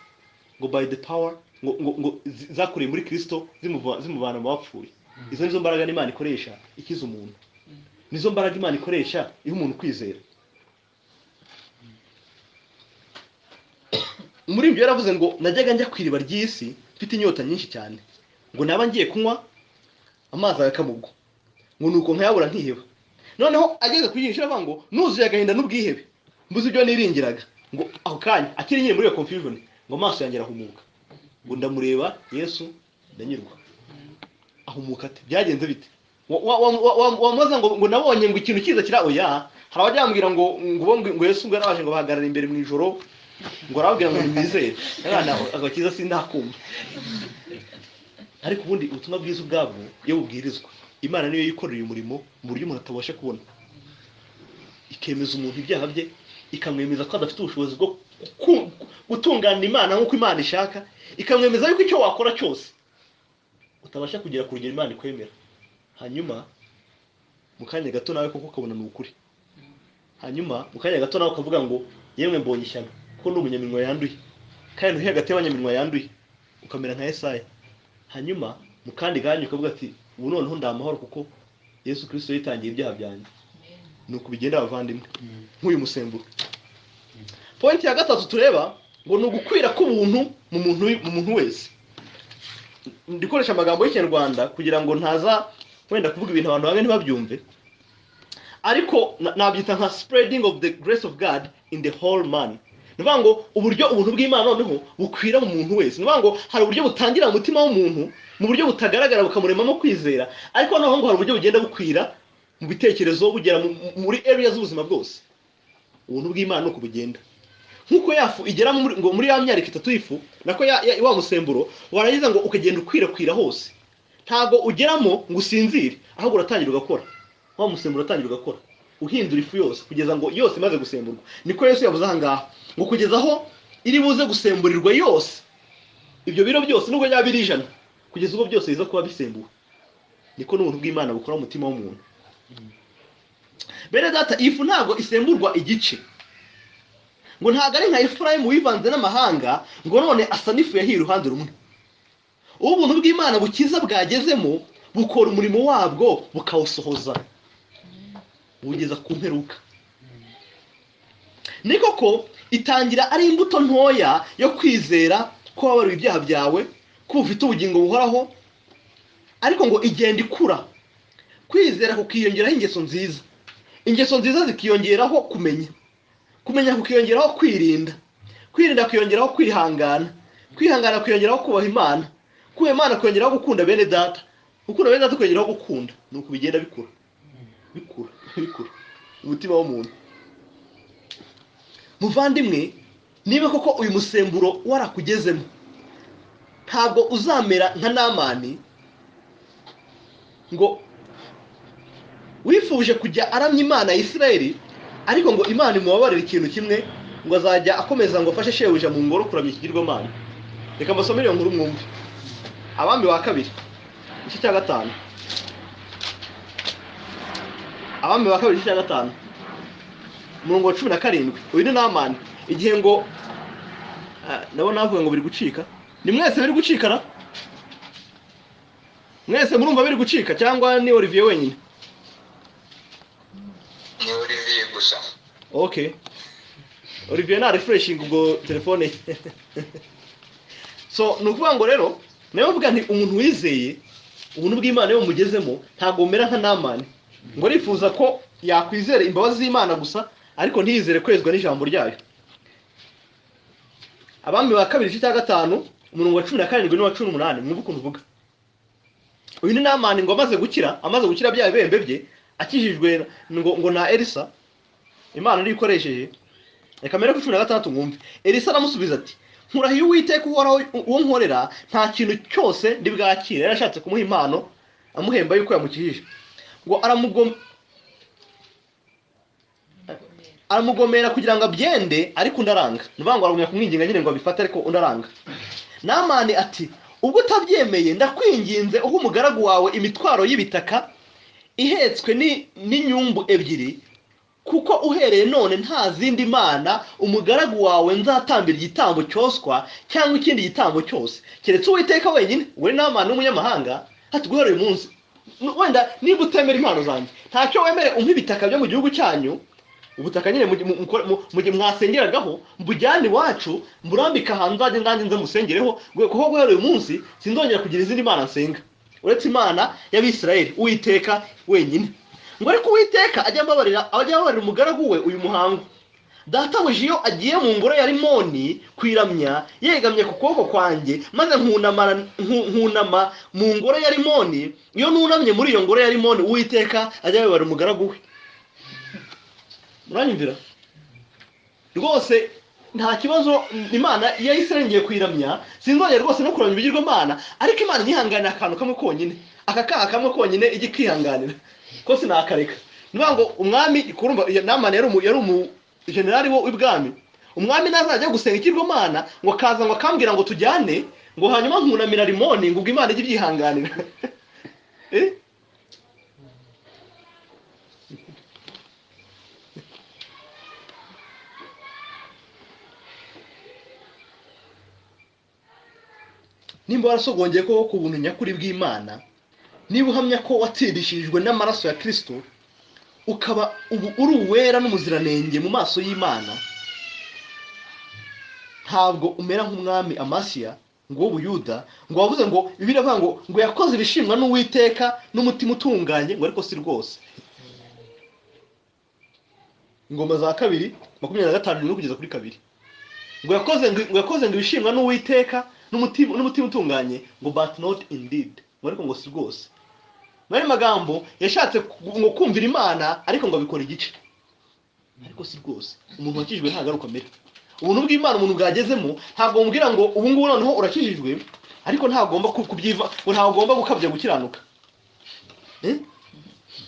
ngo by the power ngo zakuriye muri Kristo zimuvana mu bapfuye. Izo nizo mbaraga n'Imana ikoresha ikiza umuntu, nizo mbaraga Imana ikoresha iyo umuntu kwizera. Muri ibyo yaravuze ngo najyaga njya kwiriba ry'isi mfite inyota nyinshi cyane, ngo naba ngiye kunywa amazi agakamugwa, ngo nuko nkayabura nkiheba. Noneho ageze kwigisha avuga ngo nuzuye agahinda n'ubwihebe, mbuze ibyo niringiraga, ngo aho kanya akiri nyine muri iyo confusion, ngo amaso yanjye arahumuka, ngo ndamureba Yesu ndanyurwa. Ahumuka ati byagenze bite? Wamaza ngo nabonye ngo ikintu kiza kira oya. Hari abajyambwira ngo Yesu ngaraje ngo bahagarara imbere mu ijoro, ngo arabwira ngo nimwizere, abana agakiza sindakumva. Ariko ubundi ubutumwa bwiza ubwabwo iyo bubwirizwa, Imana niyo yikorera umurimo mu buryo umuntu atabasha kubona, ikemeza umuntu ibyaha bye, ikamwemeza ko adafite ubushobozi bwo gutungana Imana nk'uko Imana ishaka, ikamwemeza yuko icyo wakora cyose utabasha kugera ku rugero Imana ikwemera. Hanyuma mu kanya gato nawe koko ukabona ni ukuri, hanyuma mu kanya gato nawe ukavuga ngo yemwe mbonye ishyano ko ndi umunyaminwa yanduye, kandi ntuhe hagati y'abanyaminwa yanduye, ukamera nka Yesaya. Hanyuma mu kandi kanya ukavuga ati ubu noneho ndamahoro kuko Yesu Kristo yitangiye ibyaha byanjye. Nuko bigenda abavandimwe nk'uyu musemburo. Point ya gatatu tureba ngo ni ugukwira k'ubuntu mu muntu wese. Ndikoresha amagambo y'Ikinyarwanda kugira ngo ntaza wenda kuvuga ibintu abantu bamwe ntibabyumve, ariko nabyita nka spreading of the grace of God in the whole man. Nivuga ngo uburyo ubuntu bw'Imana noneho bukwira mu muntu wese. Nivuga ngo hari uburyo butangira mu mutima w'umuntu mu buryo butagaragara bukamuremamo kwizera, ariko noneho ngo hari uburyo bugenda bukwira mu bitekerezo bugera muri area z'ubuzima bwose. Ubuntu bw'Imana nuko bugenda nkuko yafu igera ngo muri ya myaka 3 ifu nako wa musemburo warangiza ngo ukagenda ukwirakwira hose, ntago ugeramo ngo usinzire, ahubwo uratangira ugakora. Wa musemburo uratangira ugakora uhindura ifu yose kugeza ngo yose imaze gusemburwa. Niko Yesu yavuze ahangaha ngo kugeza aho iri buze gusemburirwa yose, ibyo biro byose nubwo yabiri 100 kugeza ubwo byose biza kuba bisembuwe. Niko n'ubuntu bw'Imana bukora mu mutima w'umuntu. Bene data, ifu ntago isemburwa igice, ngo ntago ari nka Efurayimu wivanze n'amahanga ngo none asa n'ifu yahiye uruhande rumwe. ubuntu bw'Imana bukiza bwagezemo bukora umurimo wabwo bukawusohoza bugeza ku mperuka. Ni koko itangira ari imbuto ntoya yo kwizera ko wabariwe ibyaha byawe, ko ufite ubugingo buhoraho, ariko ngo igenda ikura. Kwizera kukiyongeraho ingeso nziza, ingeso nziza zikiyongeraho kumenya, kumenya kukiyongeraho kwirinda, kwirinda kukiyongeraho kwihangana, kwihangana kukiyongeraho kubaha Imana, kubaha Imana kukiyongeraho gukunda bene data, gukunda bene data kukiyongeraho gukunda. Nuko bigenda bikura bikura umutima w'umuntu. Muvandimwe, niba koko uyu musemburo warakugezemo, ntabwo uzamera nka Namani ngo wifuje kujya aramya Imana ya Isirayeli, ariko ngo Imana imubabarire ikintu kimwe, ngo azajya akomeza ngo afashe shebuja mu ngoro kuramya ikigirwamana. Reka mbasomere iyo nkuru mwumve. Abami ba kabiri igice cya 5. Abami ba kabiri igice cya 5 umurongo wa 17. Uyu ni Namani igihe ngo nabona navuga ngo biri gucika. Ni mwese biri gucikana? Mwese murumva biri gucika cyangwa ni Olivier wenyine? Ni Olivier gusa. Okay. Olivier na refreshing ubwo telefone. So nukuvuga ngo rero nayo mvuga nti umuntu wizeye ubuntu bw'Imana yo mugezemo ntago umera nka Namani ngo rifuza ko yakwizera imbabazi z'Imana gusa, ariko ntiyizere kwezwa n'ijambo ryayo. Abami ba kabiri igice cya 5 umurongo wa 17 n'uwa 18 mwumva ukuntu uvuga. Uyu ni Namani ngo amaze gukira bya bibembe bye, akijijwe ngo na Elisa Imana niyikoresheje. Reka mere ku 16 mwumve. Elisa aramusubiza ati, nkurahiye Uwiteka uhoraho uwo nkorera nta kintu cyose ndi bwakire. Yarashatse kumuha impano amuhemba yuko yamukijije. Ngo aramugomera kugira ngo abyende, ariko ndaranga. Nubanga aragumya kumwinginga nyine ngo abifate, ariko undaranga. Namani ati, ubwo utabyemeye ndakwinginze uho umugaragu wawe imitwaro y'ibitaka ihetswe n'inyumbu 2, kuko uhereye none nta zindi mana umugaragu wawe nzatambira igitambo cyoswa cyangwa ikindi gitambo cyose keretse Uwiteka wenyine. We Namani w'umunyamahanga ati, guhera uyu munsi wenda niba utemera impano zanjye ntacyo wemere umpa ibitaka byo mu gihugu cyanyu, ubutaka nyine mujye mwasengeragaho, mbujyane iwacu mburambika ahantu nzajye ndanjye nze musengereho, kuko guhera uyu munsi sinzongera kugira izindi mana nsenga uretse Imana y'Abisirayeli, Uwiteka wenyine. Ngo ariko Uwiteka ajya ambabarira umugaragu we uyu muhango. Databuja iyo agiye mu ngoro ya Rimoni kwiramya yegamye ku kuboko kwanjye, maze nkunama mu ngoro ya Rimoni, iyo nunamye muri iyo ngoro ya Rimoni Uwiteka ajya ababarira umugaragu we. Muranyumvira? Rwose nta kibazo Imana ya Isirayeli ngiye kwiramya, sinzongera rwose no kuramya ibigirwamana, ariko Imana nyihanganira akantu kamwe konyine, aka kamwe konyine igi kwihanganira ko sinakareka. Niba ngo umwami kurumva Namani yari umu generali wo ibwami, umwami nazajya gusenga ikigirwamana ngo kaza ngo akambwira ngo tujyane, ngo hanyuma nkunamira Rimoni ngo Imana ijye byihanganira. Nimba warasogongeye ko ku buntu nyakuri bw'Imana, niba uhamya ko watsindishirijwe n'amaraso ya Kristo, ukaba ubu uri uwera n'umuziranenge mu maso y'Imana, ntabwo umera nk'umwami Amasiya ngo w'Ubuyuda, ngo wavuze ngo Bibiliya avuga ngo yakoze ibishimwa n'Uwiteka n'umutima utunganye, ngo ariko si rwose. Ingoma za 2:25 kugeza kuri 2. Ngo yakoze ngo ibishimwa n'Uwiteka n'umutima utunganye, ngo but not indeed, ngo ariko ngo si rwose. Muri magambo yashatse ngo kumvira Imana, ariko ngo bikora igice, ariko si rwose. Umuntu wakijijwe ntagaruka mbere. Ubuntu bw'Imana umuntu bwagezemo ntabwo mubwira ngo ubu ngubu noneho urakijijwe, ariko ntagomba kubyiva, ngo ntagomba gukabya gukiranuka,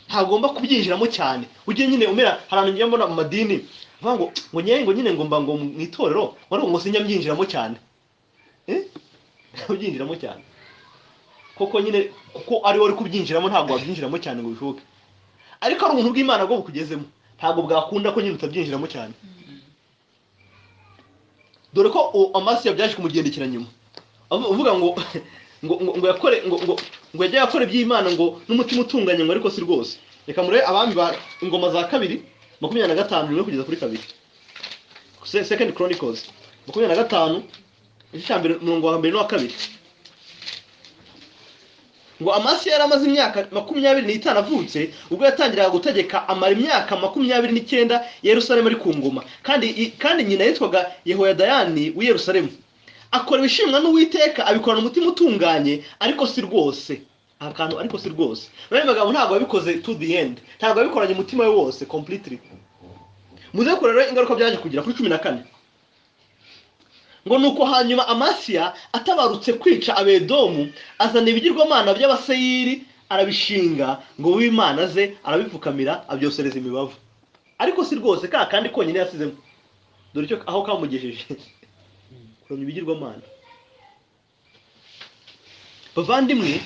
ntagomba kubyinjiramo cyane. Ujye nyine umera harantu njya mbona mu madini bavuga ngo nyine ngo mba ngo mu itorero ngo sinjya mbyinjiramo cyane, ubyinjiramo cyane koko nyine, kuko ari wowe uri kubyinjiramo, ntabwo wabyinjiramo cyane ngo bishoboke. Ariko ari ubuntu bw'Imana bwo bukugezemo, ntabwo bwakunda ko nyine utabyinjiramo cyane. Dore ko Amasiya byaje kumugendekera nyuma, uvuga ngo ngo yakore ngo yajya yakora iby'Imana ngo n'umutima utunganye ngo ariko si rwose. Reka mure abami ba ingoma za kabiri 25 rimwe kugeza kuri kabiri. Second Chronicles 25 icyambere umurongo wa mbere no wa kabiri. Ngo Amasiya yari amaze imyaka 25 avutse ubwo yatangiraga gutegeka amara imyaka 29 Yerusalemu ari ku ngoma, kandi nyina yitwaga Yehoyadayani w'i Yerusalemu. Akora ibishimwa n'Uwiteka, abikorana umutima utunganye ariko si rwose. Akantu ariko si rwose. Bene bagabo ntabwo babikoze to the end. Ntabwo babikoranye umutima we wose completely. Muze ko rero ingaruka byaje kugira kuri 14. Ngo nuko hanyuma Amasiya atabarutse kwica Abedomu, azana ibigirwamana by'Abaseyiri arabishinga ngo w'Imana ze, arabipfukamira abyosereza imibavu. Ariko si rwose kandi konyine yasizemo. Dore cyo aho kamugejeje. Kuramya ibigirwamana. Bavandimwe,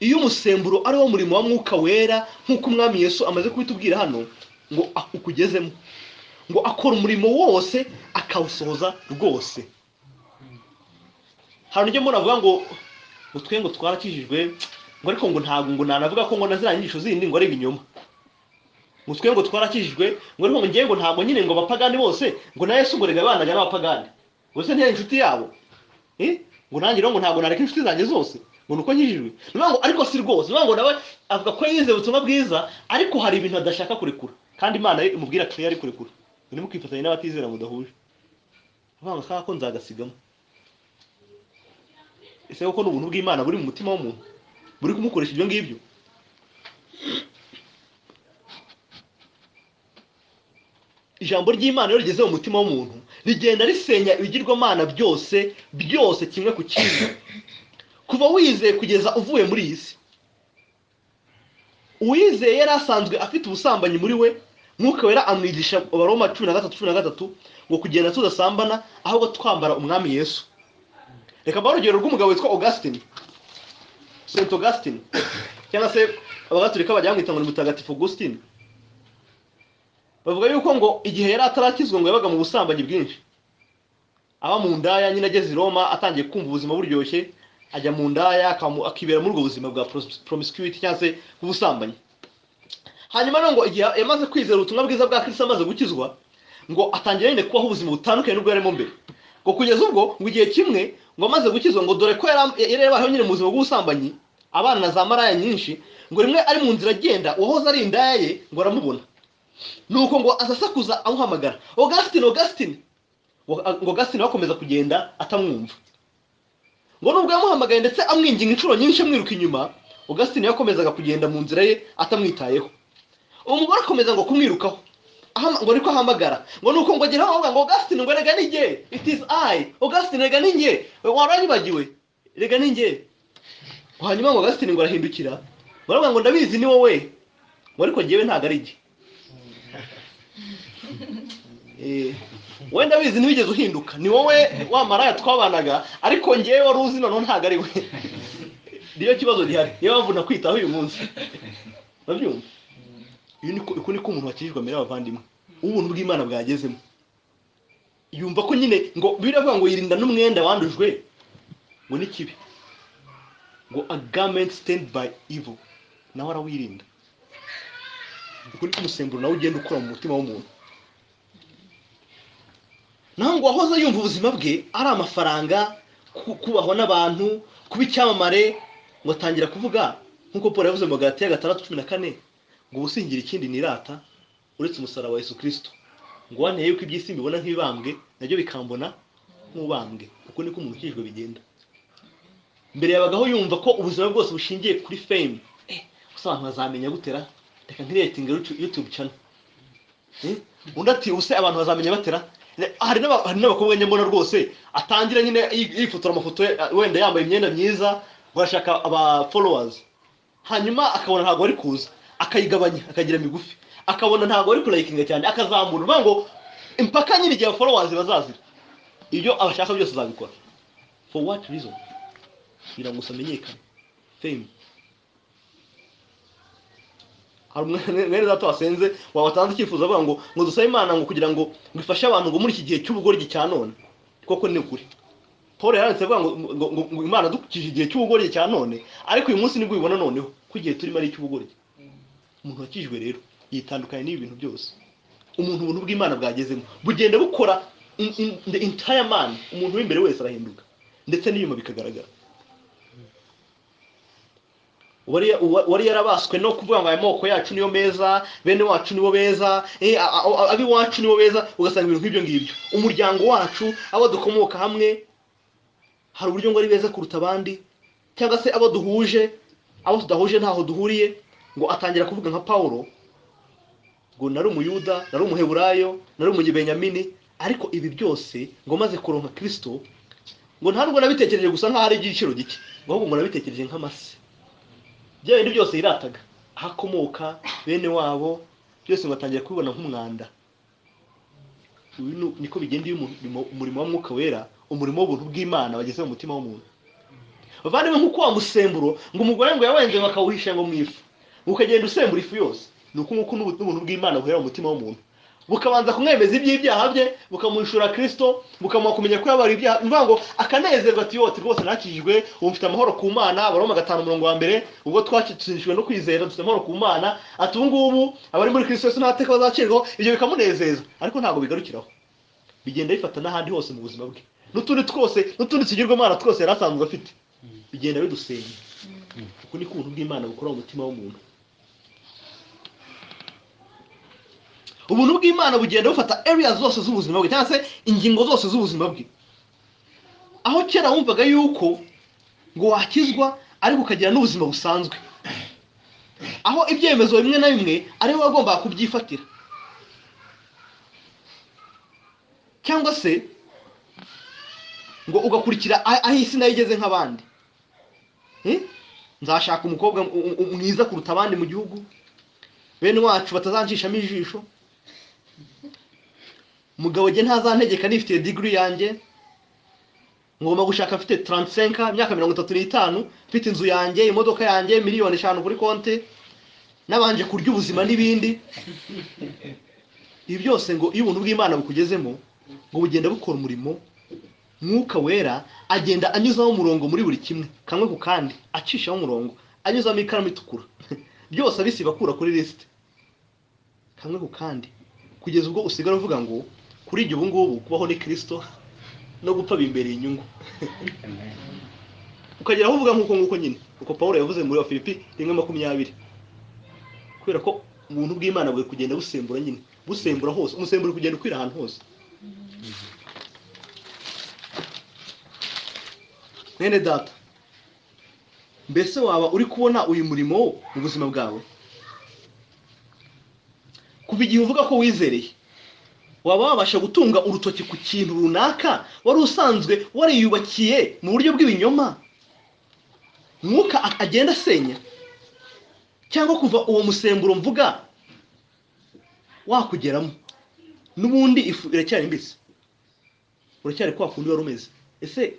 iyo umusemburo ari wo murimo wa Mwuka Wera nk'uko Umwami Yesu amaze kubitubwira hano, ngo ukugezemo, ngo akora umurimo wose akawusohoza rwose. Hano njye muravuga ngo twe ngo twarakijijwe, ngo ariko ngo ntabwo ngo nanavuga ko ngo nazirangisho zindi ngo ari ibinyoma. Ngo twe ngo twarakijijwe, ngo ariko ngiye ngo ntabwo nyine ngo bapagani bose ngo na Yesu ngo rega banaga n'abapagani. Ngo se ntiyari inshuti yabo. Ngo nanjye rero ngo ntabwo nareka inshuti zanjye zose. Ngo nuko nkijijwe. Ngo ariko si rwose. Ngo nawe avuga ko yize ubutumwa bwiza ariko hari ibintu adashaka kurekura. Kandi Imana imubwira ko yari kurekura. Ni mukifatanya n'abatizera mudahuje. Ngo ko nzagasigamo. Ese uko n'ubuntu bw'Imana buri mu mutima w'umuntu buri kumukoresha ibyo ngibyo. Ijambo ry'Imana iyo rigeze mu mutima w'umuntu rigenda risenya ibigirwamana byose kimwe ku kindi. Kuva wizeye kugeza uvuye muri iyi si. Uwizeye yari asanzwe afite ubusambanyi muri we, Mwuka Wera amwigisha Abaroma 13 ngo kugenda tudasambana ahubwo twambara Umwami Yesu. Reka barugero rw'umugabo witwa Augustine, Saint Augustine, cyangwa se abagatolika bajya bamwita ngo ni mutagatifu Augustine. Bavuga yuko ngo igihe yari atarakizwa ngo yabaga mu busambanyi bwinshi. Aba mu ndaya nyine ageze i Roma atangiye kumva ubuzima buryoshye, ajya mu ndaya akibera muri ubwo buzima bwa promiscuity cyangwa se ubusambanyi. Hanyuma ngo igihe yamaze kwizera ubutumwa bwiza bwa Kristo amaze gukizwa, ngo atangira nyine kubaho ubuzima butandukanye n'ubwo yarimo mbere. Ngo kugeza ubwo ngo igihe kimwe ngo amaze gukizwa ngo dore ko yari yabaho nyine mu buzima bw'ubusambanyi, abana na za maraya nyinshi, ngo rimwe ari mu nzira agenda uwahoze ari indaya ye ngo aramubona. Nuko ngo azasakuza amuhamagara, Augustine. Ngo Augustine bakomeza kugenda atamwumva. Ngo nubwo yamuhamagaye ndetse amwinginga inshuro nyinshi amwiruka inyuma, Augustine yakomezaga kugenda mu nzira ye atamwitayeho. Umugore akomeza ngo kumwirukaho, ngo ariko ahamagara, ngo nuko ngo agera aho ngo Augustine ngo rega ninjye, it is I, Augustine rega ninjye, waranyibagiwe, rega ninjye. Hanyuma ngo Augustine ngo arahindukira, baravuga ngo ndabizi ni wowe, ngo ariko ngewe ntago ari njye. Wenda bizi nibigeze uhinduka, ni wowe wa maraya twabanaga ariko ngewe wari uzi none ntago ari we. Niyo kibazo gihari, niyo bavuna kwitaho uyu munsi. Babyumva? Uko niko umuntu wakijijwe amera abavandimwe. Ubuntu bw'Imana bwagezemo. Yumva ko nyine ngo biravuga ngo yirinda n'umwenda wandujwe ngo ni kibi. Ngo a garment stained by evil. Nawe arawirinda. Uko niko umusemburo nawe ugenda ukora mu mutima w'umuntu. Naho ngo wahoze yumva ubuzima bwe ari amafaranga, kubahwa n'abantu, kuba icyamamare, ngo atangira kuvuga nkuko Paul yavuze mu Galatiya 6:14 ngo ubusingira ikindi nirata uretse umusaraba wa Yesu Kristo. Ngo wanteye yuko iby'isi mbibona nk'ibambwe nabyo bikambona nk'ubambwe. Uko niko umuntu ukijijwe bigenda. Mbere yabagaho yumva ko ubuzima bwose bushingiye kuri fame. Gusa abantu bazamenya gutera, reka nkiriyetinga YouTube channel. Undi ati use abantu bazamenya batera. Hari n'abakobwa nyambona rwose atangira nyine yifotora amafoto wenda yambaye imyenda myiza, bashaka aba followers. Hanyuma akabona ntago ari kuza, akayigabanya akagira migufi, akabona ntago ari kulayikinga cyane, akazamura bango impaka nyine igihe followers bazazira. Ibyo abashaka byose zabikora. For what reason? Kugira ngo usamenyekane. Fame. Hari mwene zato wasenze wabatanze icyifuzo avuga ngo dusabe Imana ngo kugira ngo ngifashe abantu ngo muri iki gihe cy'ubugoryi cya none. Koko ni ukuri. Paul yaranditse avuga ngo Imana dukije igihe cy'ubugoryi cya none, ariko uyu munsi nibwo ubibona noneho ko igihe turimo ari icy'ubugoryi. Umuntu wakijwe rero yitandukanye n'ibi bintu byose. Umuntu ubuntu bw'Imana bwagezemo bugenda bukora in the entire man. Umuntu w'imbere wese arahinduka ndetse n'inyuma bikagaragara. Wari yarabaswe no kuvuga ngo amoko yacu niyo meza, bene wacu nibo beza, abi wacu nibo beza, ugasanga ibintu nk'ibyo ngibyo. Umuryango wacu, abo dukomoka hamwe, hari uburyo ngo ari beza kuruta abandi, cyangwa se abo duhuje, abo tudahuje ntaho duhuriye. Ngo atangira kuvuga nka Paulo ngo nari umuyuda, nari umuheburayo, nari umunyebenyamini, ariko ibi byose ngo maze kuronka Kristo, ngo ntabwo nabitekereje gusa nkaho ari igiciro gike, ahubwo ngo nabitekereje nk'amase. Bya bindi byose yirataga hakomoka bene wabo byose ngo atangira kubibona nk'umwanda. Uyu niko bigenda iyo umurimo wa Mwuka Wera, umurimo w'ubuntu bw'Imana wageze mu mutima w'umuntu. Bavandimwe, nk'uko wa musemburo ngo umugore ngo yawenze bakawuhisha ngo mu ifu, ukagenda usembura ifu yose, nuko nk'uko n'ubuntu bw'Imana buhera mu mutima w'umuntu, bukabanza kumwemeza iby'ibyaha bye, bukamuhishura Kristo, bukamuha kumenya ko yabari ibyaha. Mvuga ngo akanezerwa ati yote rwose nakijwe, ubu mfite amahoro ku Mana. Abaroma 5:1, ubwo twakitsinishijwe no kwizera dufite amahoro ku Mana. Ati ubu ngubu abari muri Kristo Yesu ntateka bazacirwaho. Ibyo bikamunezeza, ariko ntabwo bigarukiraho, bigenda bifata n'ahandi hose mu buzima bwe. N'utundi twose, n'utundi tugirwamana twose yarasanzwe afite, bigenda bidusenya. Uko ni ubuntu bw'Imana bukora mu mutima w'umuntu. Ubuntu bw'Imana bugenda bufata areas zose z'ubuzima bwe, cyangwa se ingingo zose z'ubuzima bwe. Aho kera wumvaga yuko ngo wakizwa ariko ukagira n'ubuzima busanzwe, aho ibyemezo bimwe na bimwe ari wowe wagomba kubyifatira, cyangwa se ngo ugakurikira aho isi nayo igeze nk'abandi. Nzashaka umukobwa mwiza kuruta abandi mu gihugu, bene wacu batazanshishamo ijisho, umugabo je ntazantegeka nifite degree yanjye, ngomba gushaka afite 35, imyaka 35, mfite inzu yanjye, imodoka yanjye, miliyoni 5 kuri konti, nabanje kurya ubuzima n'ibindi. Ibi byose ngo iyo ubuntu bw'Imana bukugezemo, ngo bugenda bukora umurimo. Mwuka Wera agenda anyuzaho umurongo muri buri kimwe, kamwe ku kandi, acishaho umurongo, anyuzaho ikaramu itukura, byose abisiba kura kuri list, kamwe ku kandi, kugeza ubwo usigara uvuga ngo kuri ibyo ubu ngubu kubaho ni Kristo no gupfa bimbereye inyungu. Ukagera aho uvuga nk'uko nyine uko Paulo yavuze muri Filipi 1:20, kubera ko ubuntu bw'Imana bwe kugenda busembura nyine, busembura hose, umusemburo kugenda ukwira ahantu hose. Mwene data, mbese waba uri kubona uyu murimo mu buzima bwawe? Kuva igihe uvuga ko wizereye, waba wabasha gutunga urutoki ku kintu runaka wari usanzwe wariyubakiye mu buryo bw'ibinyoma, Mwuka agenda asenya? Cyangwa kuva uwo musemburo mvuga wakugeramo, n'ubundi ifu iracyari mbisi, uracyari kwa kundi wari umeze? Ese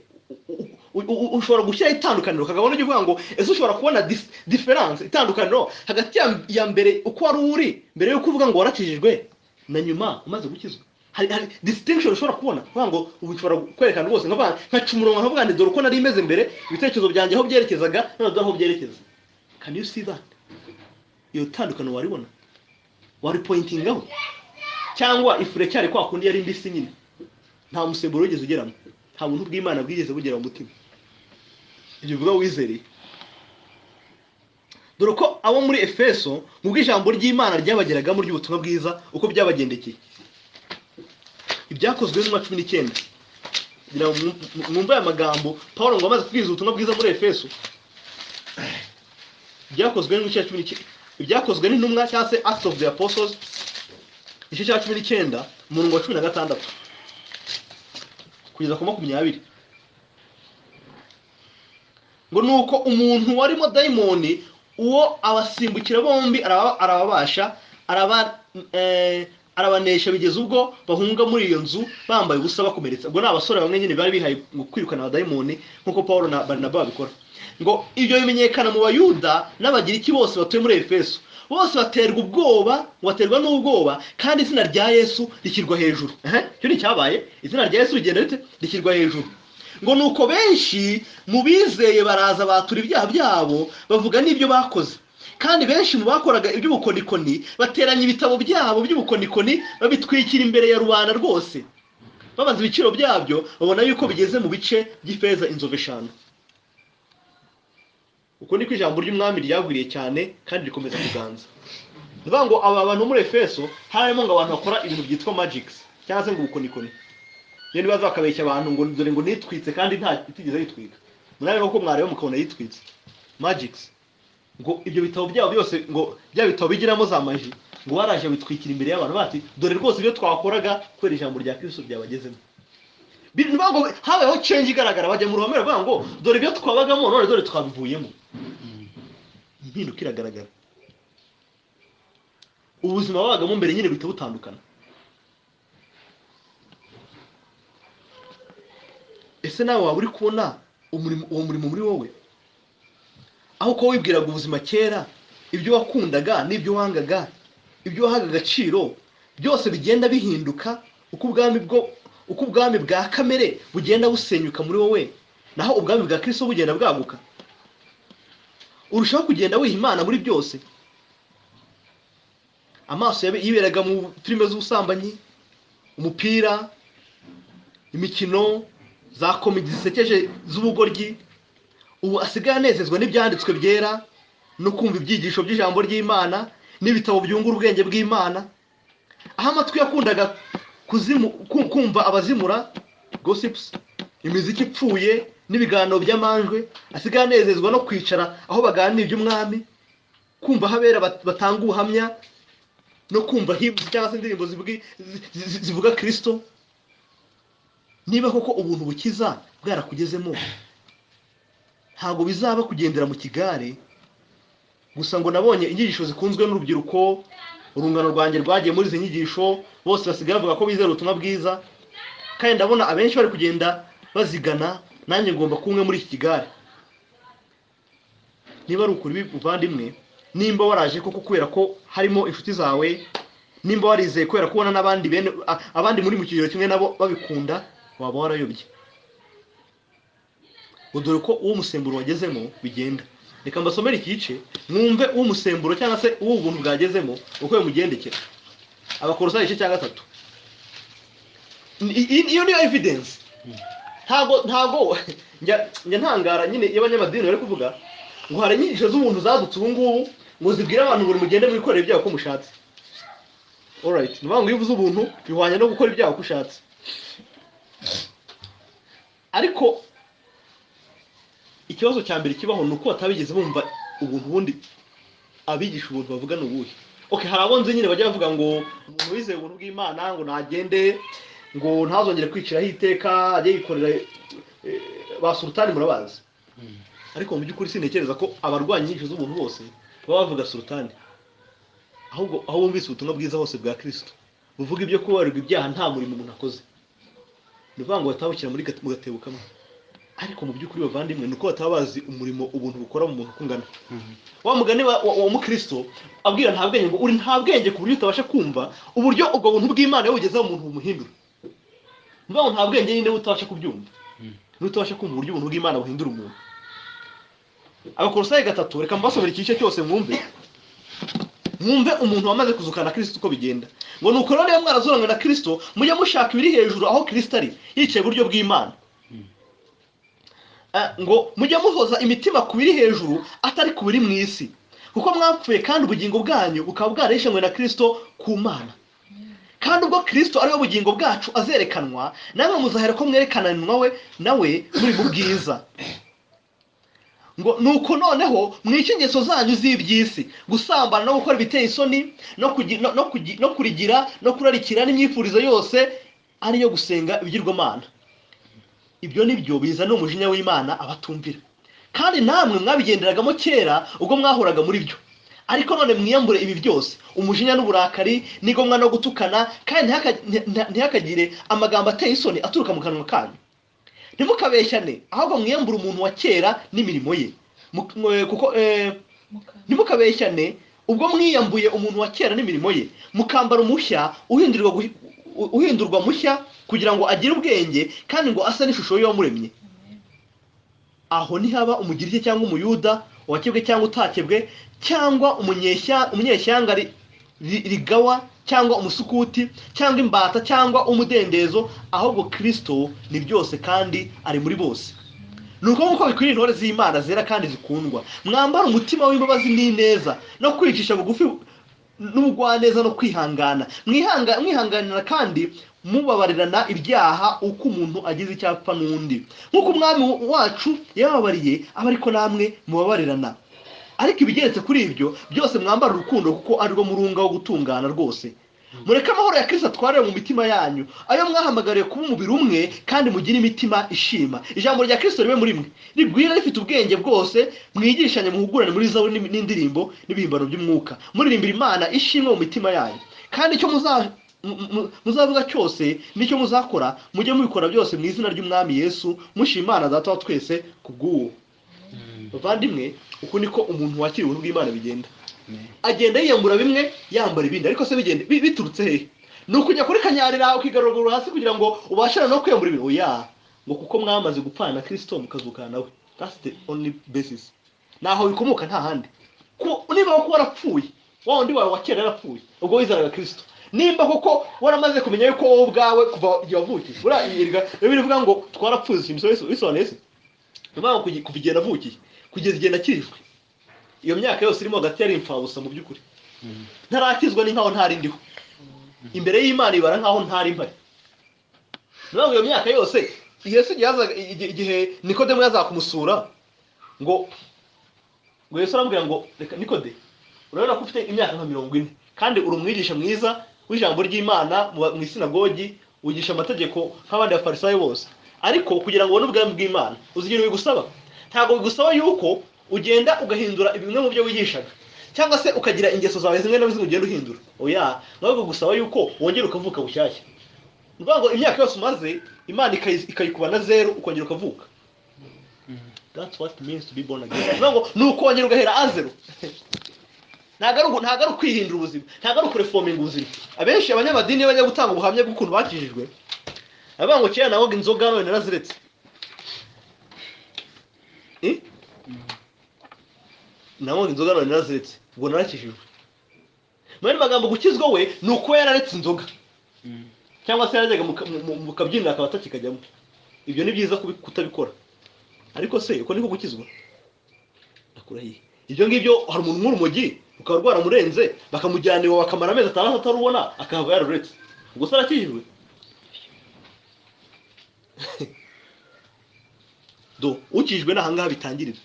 ushobora gushyira itandukaniro kagabana uvuga ngo ese ushobora kubona difference, itandukaniro hagati ya mbere uko wari uri mbere yo kuvuga ngo warakijijwe na nyuma umaze gukizwa? Hari distinction ushobora kubona kuvuga ngo ubu ushobora kwerekana rwose nka cumurongo nkavuga ngo dore uko nari imeze mbere, ibitekerezo byanjye aho byerekezaga none aho byerekeza. Can you see that? Iyo tandukaniro waribona, wari pointing out? Cyangwa ifure cyari kwa kundi yari mbisi nyine, nta musemburo wigeze ugeramo, nta buntu bw'Imana bwigeze bugera mu mutima? Ibyo bivuga wizereye. Dore ko abo muri Efeso mu bw'ijambo ry'Imana ryabageragamo ry'ubutumwa bwiza uko byabagendekeye. Ibyakozwe mu 19, mwumva aya magambo Paulo ngo amaze kubwiriza ubutumwa bwiza muri Efeso. Ibyakozwe mu 19, ibyakozwe n'intumwa cyangwa se Acts of the Apostles, igice cya 19 umurongo wa 16 kugeza ku 20. Ngo nuko umuntu warimo daimoni uwo abasimbukira bombi arababasha, arabanesha bigeze ubwo bahunga muri iyo nzu bambaye ubusa bakomeretsa. Ngo n'abasore bamwe nyine bari bihaye ngo kwirukana abadaimoni nkuko Paulo na Barnaba babikora. Ngo ibyo bimenyekana mu Bayuda n'Abagiriki bose batuye muri Efeso, bose baterwa ubwoba, baterwa n'ubwoba, kandi izina rya Yesu rishyirwa hejuru. Cyo ni cyabaye, izina rya Yesu rigenda rite rishyirwa hejuru. ngo nuko benshi mu bizeye baraza batura ibyaha byabo bavuga n'ibyo bakoze, kandi benshi mu bakoraga iby'ubukonikoni bateranya ibitabo byabo by'ubukonikoni babitwikira imbere ya rubanda rwose. Babaza ibiciro byabyo babona yuko bigeze mu bice by'ifeza inzovu 5. Uko niko ijambo ry'umwami ryagwiriye cyane kandi rikomeza kuganza. Nivuga ngo aba bantu muri Efeso harimo ngo abantu bakora ibintu byitwa magics cyangwa se ngo ubukonikoni. Yene baza bakabeshya abantu ngo dore ngo nitwitse kandi nta itigeze yitwika. Murareba ko mwareba mukabona yitwitse. Magics. Ngo ibyo bitabo byabo byose ngo bya bitabo bigiramo za maji ngo baraje bitwikira imbere y'abantu bati dore rwose ibyo twakoraga kwera ijambo rya Kristo byabagezemo. Nivuga ngo habayeho change igaragara bajya mu ruhame bavuga ngo dore ibyo twabagamo none dore twabivuyemo. Impinduka iragaragara. Ubuzima babagamo mbere nyine bita butandukana. Ese nawe waba uri kubona uwo murimo muri wowe? Aho ko wibwiraga ubuzima kera, ibyo wakundaga n'ibyo wangaga, ibyo wahaga agaciro byose bigenda bihinduka uko ubwami bwa kamere bugenda busenyuka muri wowe, naho ubwami bwa Kristo bugenda bwaguka. Urushaho kugenda wiha Imana muri byose. Amaso yiberaga mu filime z'ubusambanyi, umupira, imikino, za komedi zisekeje z'ubugoryi, ubu asigaye anezezwa n'ibyanditswe byera no kumva ibyigisho by'ijambo ry'Imana n'ibitabo byungura ubwenge bw'Imana. Aho amatwi yakundaga kumva abazimura, gossips, imiziki ipfuye n'ibiganiro by'amanjwe, asigaye anezezwa no kwicara aho baganira iby'umwami, kumva habera batanga ubuhamya no kumva hymns cyangwa se indirimbo zivuga Kristo. Niba koko ubuntu bukiza bwarakugezemo, ntago bizaba kugendera mu kigare gusa. Ngo nabonye inyigisho zikunzwe n'urubyiruko, urungano rwanjye rwagiye muri izi nyigisho, bose basigaye bavuga ko bizera ubutumwa bwiza, kandi ndabona abenshi bari kugenda bazigana. Nanjye ngomba kumwe muri iki kigare. Niba ari ukuri buvandimwe, nimba waraje koko kubera ko harimo inshuti zawe, nimba warizeye kubera kubona n'abandi abandi muri mu kigero kimwe nabo babikunda, waba warayobye. Dore ko uwo musemburo wagezemo bigenda. Reka mbasomere iki gice mwumve uwo musemburo cyangwa se uwo ubuntu bwagezemo uko bimugendekera. Abakolosayi igice cya 3. Iyo niyo evidence. Ntago njya ntangara nyine y'abanyamadini bari kuvuga ngo hari inyigisho z'ubuntu zadutse ubu ngubu ngo zibwira abantu ngo mugende mwikorera ibyaha ko mushatse. Alright, nivuga ngo iyo uvuze ubuntu bihwanye no gukora ibyaha ko ushatse. Ariko ikibazo cya mbere kibaho nuko batabigeze bumva ubuntu bundi abigisha ubuntu bavuga n'ubuhe. Okay, hari abonze nyine bajya bavuga ngo umuntu wizeye ubuntu bw'Imana ngo nagende ngo ntazongere kwiciraho iteka, ajye yikorera ba sultani murabazi. Ariko mu by'ukuri sinekereza ko abarwanya inyigisho z'ubuntu bose baba bavuga sultani. Ahubwo aho bumvise ubutumwa bwiza hose bwa Kristo buvuga ibyo kubarirwa ibyaha nta murimo umuntu akoze, nivuga ngo batabukira muri mu gatebo kamwe. Ariko mu by'ukuri bavandimwe nuko batabazi umurimo ubuntu bukora mu muntu kungana. Wa mugani wa mukristo abwira nta bwenge ngo uri nta bwenge ku buryo utabasha kumva uburyo ubwo buntu bw'Imana yogeza umuntu bumuhindura. Nivuga ngo nta bwenge nyine utabasha kubyumva, n'utabasha kumva uburyo ubuntu bw'Imana buhindura umuntu. Abakolosayi 3, reka mbasomere igice cyose mwumve umuntu wamaze kuzukana na Kristo uko bigenda. Ngo nuko rero mwarazuranywe na Kristo mujye mushaka ibiri hejuru aho Kristo ari yicaye iburyo bw'Imana. Ngo mujye muhoza imitima ku biri hejuru atari ku biri mu isi, kuko mwapfuye kandi ubugingo bwanyu bukaba bwareshanywe na Kristo ku Mana. Kandi ubwo Kristo ari we bugingo bwacu azerekanwa, namwe muzahera ko mwerekananwa nawe muri mu bwiza. Ngo nuko noneho mwice ingeso zanyu z'iby'isi, gusambana no gukora ibiteye isoni no kurigira no kurarikira n'imyifurizo yose ariyo gusenga ibigirwamana. Ibyo nibyo bizana umujinya w'Imana abatumvira. Kandi namwe mwabigenderagamo kera ubwo mwahuraga muri byo. Ariko none mwiyambure ibi byose: umujinya n'uburakari n'igomwa no gutukana, kandi ntihakagire amagambo ateye isoni aturuka mu kanwa kanyu. Ntimukabeshyane, ahubwo mwiyambure umuntu wa kera n'imirimo ye. Kuko ntimukabeshyane ubwo mwiyambuye umuntu wa kera n'imirimo ye, mukambara umushya uhindurwa mushya kugira ngo agire ubwenge kandi ngo asa n'ishusho y'uwamuremye. aho ntihaba umugiriki cyangwa umuyuda, uwakebwe cyangwa utakebwe, cyangwa umunyeshyanga rigawa cyangwa umusukuti cyangwa imbata cyangwa umudendezo, ahubwo Kristo ni byose kandi ari muri bose. Nuko nk'uko bikwiriye intore z'Imana zera kandi zikundwa, mwambara umutima w'imbabazi n'ineza no kwicisha bugufi n'ubugwaneza no kwihangana, mwihanganira kandi mubabarirana ibyaha uko umuntu agize icyapfa n'undi, nk'uko umwami wacu yababariye aba ariko namwe mubabarirana. Ariko ibigeretse kuri ibyo byose mwambara urukundo, kuko ari rwo murunga wo gutungana rwose. Mureke amahoro ya Kristo atwarire mu mitima yanyu, ayo mwahamagariye kuba umubiri umwe, kandi mugire imitima ishima. Ijambo rya Kristo ribe muri mwe, rigwira rifite ubwenge bwose, mwigishanye muhugurane muri zaburi n'indirimbo n'ibihimbano by'umwuka, muririmbira Imana ishimwe mu mitima yanyu. Kandi icyo muzavuga cyose n'icyo muzakora, mujye mubikora byose mu izina ry'Umwami Yesu, mushima Imana Data wa twese kubw'uwo. Bavandimwe, uko niko umuntu wakira ubuntu bw'Imana bigenda. Agenda yiyambura bimwe yambara ibindi, ariko se bigende biturutse hehe? Ni ukujya kuri kanyarira ukigarurura hasi kugira ngo ubashane no kwiyambura ibintu? Oya, ngo kuko mwamaze gupfana na Kristo mukazukana nawe. That's the only basis. Naho bikomoka nta handi. Niba ko warapfuye, wa wundi wawe wakera yarapfuye, ubwo wizeraga Kristo. Nimba koko waramaze kumenya yuko wowe ubwawe kuva igihe wavukiye, biravuga ngo twarapfuye, bisobanuye se? Niba kuva igihe navukiye kugeza igihe nakirijwe, iyo myaka yose irimo hagati yari imfabusa mu by'ukuri. Ntarakizwa ni nkaho ntari ndiho, imbere y'Imana ibara nkaho ntari mpari. Niba iyo myaka yose igihe Nikodemo yaza kumusura, ngo Yesu aramubwira ngo reka Nikode, urabona ko ufite imyaka nka 40 kandi uri umwigisha mwiza w'ijambo ry'Imana mu isinagogi, wigisha amategeko nk'abandi bafarisayo bose, ariko kugira ngo ubone ubwami bw'Imana uzigira bigusaba. Ntabwo bigusaba yuko ugenda ugahindura bimwe mu byo wigishaga, cyangwa se ukagira ingeso zawe zimwe na zimwe ugenda uhindura. Oya, ntabwo gusaba yuko wongera ukavuka bushyashya. Nuvuga ngo imyaka yose umaze Imana ikayikuba na 0 ukongera ukavuka. That's what it means to be born again. Nuvuga ngo nuko wongera ugahera a 0. Ntabwo ari ukwihindura ubuzima, ntabwo ari ukureforminga ubuzima. Abenshi abanyamadini bajya gutanga ubuhamya bw'ukuntu bakijijwe, avuga ngo kera nawoga inzoga none naraziretse. Nawoga inzoga none naraziretse, ubwo narakijijwe. Mwene magambo gukizwa we nuko yararetse inzoga, cyangwa se yarajyaga mu kabyiniro akaba atakikajyamo. Ibyo ni byiza kutabikora, ariko se uko niko gukizwa? Nakurahiye ibyo ngibyo. Hari umuntu nk'urumogi ukaba rwaramurenze, bakamujyana iwe bakamara amezi 6 atarubona, akahava yararetse, ubwo se arakijijwe? Ukijwe n'ahangaha bitangirira.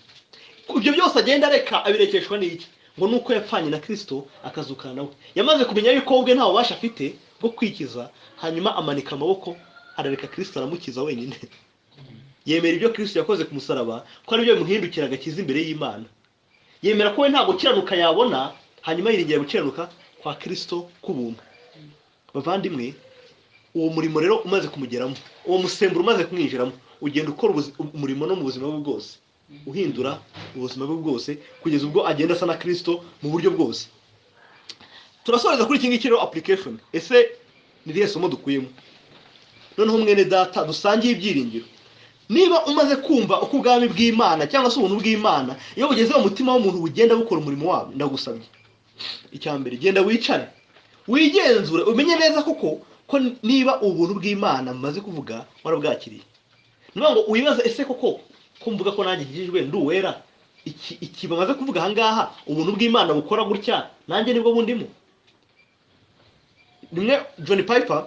Ibyo byose agenda areka abirekeshwa n'iki? Ngo nuko yapfanye na Kristo akazukana nawe. Yamaze kumenya yuko ubwe nta bubasha afite bwo kwikiza, hanyuma amanika amaboko arareka Kristo aramukiza wenyine. Yemera ibyo Kristo yakoze ku musaraba ko ari byo bimuhindukira agakiza imbere y'Imana. Yemera ko we ntabwo kiranuka yabona, hanyuma yiringira gukiranuka kwa Kristo kubuntu. Bavandimwe, uwo murimo rero umaze kumugeramo, uwo musemburo umaze kumwinjiramo, ugenda ukora umurimo no mu buzima bwe bwose, uhindura ubuzima bwe bwose kugeza ubwo agenda asa na Kristo mu buryo bwose. Turasoreza kuri iki ngiki rero application. Ese ni rihe somo dukuyemo? Noneho mwene data dusangiye ibyiringiro, niba umaze kumva uko ubwami bw'Imana cyangwa se ubuntu bw'Imana iyo bugeze mu mutima w'umuntu bugenda bukora umurimo wawe, ndagusabye icyambere, genda wicare wigenzure umenye neza koko ko niba ubuntu bw'Imana mumaze kuvuga warabwakiriye. Niba ngo uyibaze, ese koko ko mvuga ko nanjye nkijijwe ndi uwera, iki bamaze kuvuga ahangaha ubuntu bw'Imana bukora gutya, nanjye nibwo bundimo? Nimwe John Piper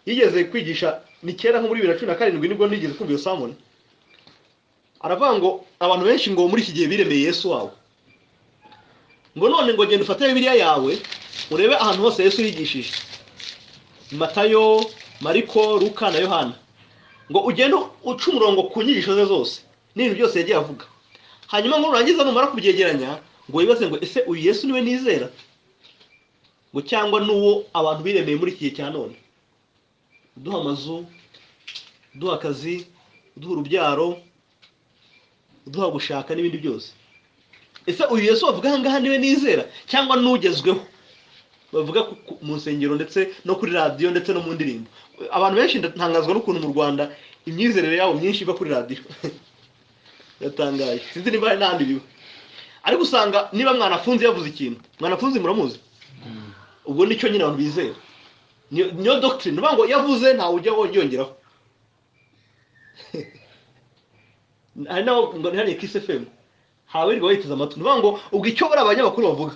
yigeze kwigisha, ni kera nko muri 2017 nibwo nigeze kumva iyo sermon. Aravuga ngo abantu benshi ngo muri iki gihe biremeye Yesu wawe, ngo none ngo genda ufate Bibiliya yawe urebe ahantu hose Yesu yigishije, Matayo, Mariko, Luka na Yohana, ngo ugende uca umurongo ku nyigisho ze zose n'ibintu byose yagiye avuga. Hanyuma ngo urangiza numara kubyegeranya, ngo wibaze ngo ese uyu Yesu niwe nizera, ngo cyangwa nuwo abantu biremeye muri iki gihe cya none, duha amazu, duha akazi, duha urubyaro, duha gushaka n'ibindi byose. Ese uyu Yesu bavuga ahangaha niwe nizera, cyangwa nugezweho bavuga mu nsengero ndetse no kuri radio ndetse no mu ndirimbo? Abantu benshi ntangazwa n'ukuntu mu Rwanda imyizerere yabo myinshi iva kuri radio. yatangaye sinzi niba hari n'ahandi biba ariko usanga niba mwanafunze yavuze ikintu mwanafunze muramuzi ubwo nicyo nyine abantu bizera niyo doctrine nuvuga ngo yavuze ntawe ujya wongeraho hari naho ngo ntihariye Kiss FM hawe rwo witeze amatwi nuvuga ngo ubwo icyo bari abanyamakuru bavuga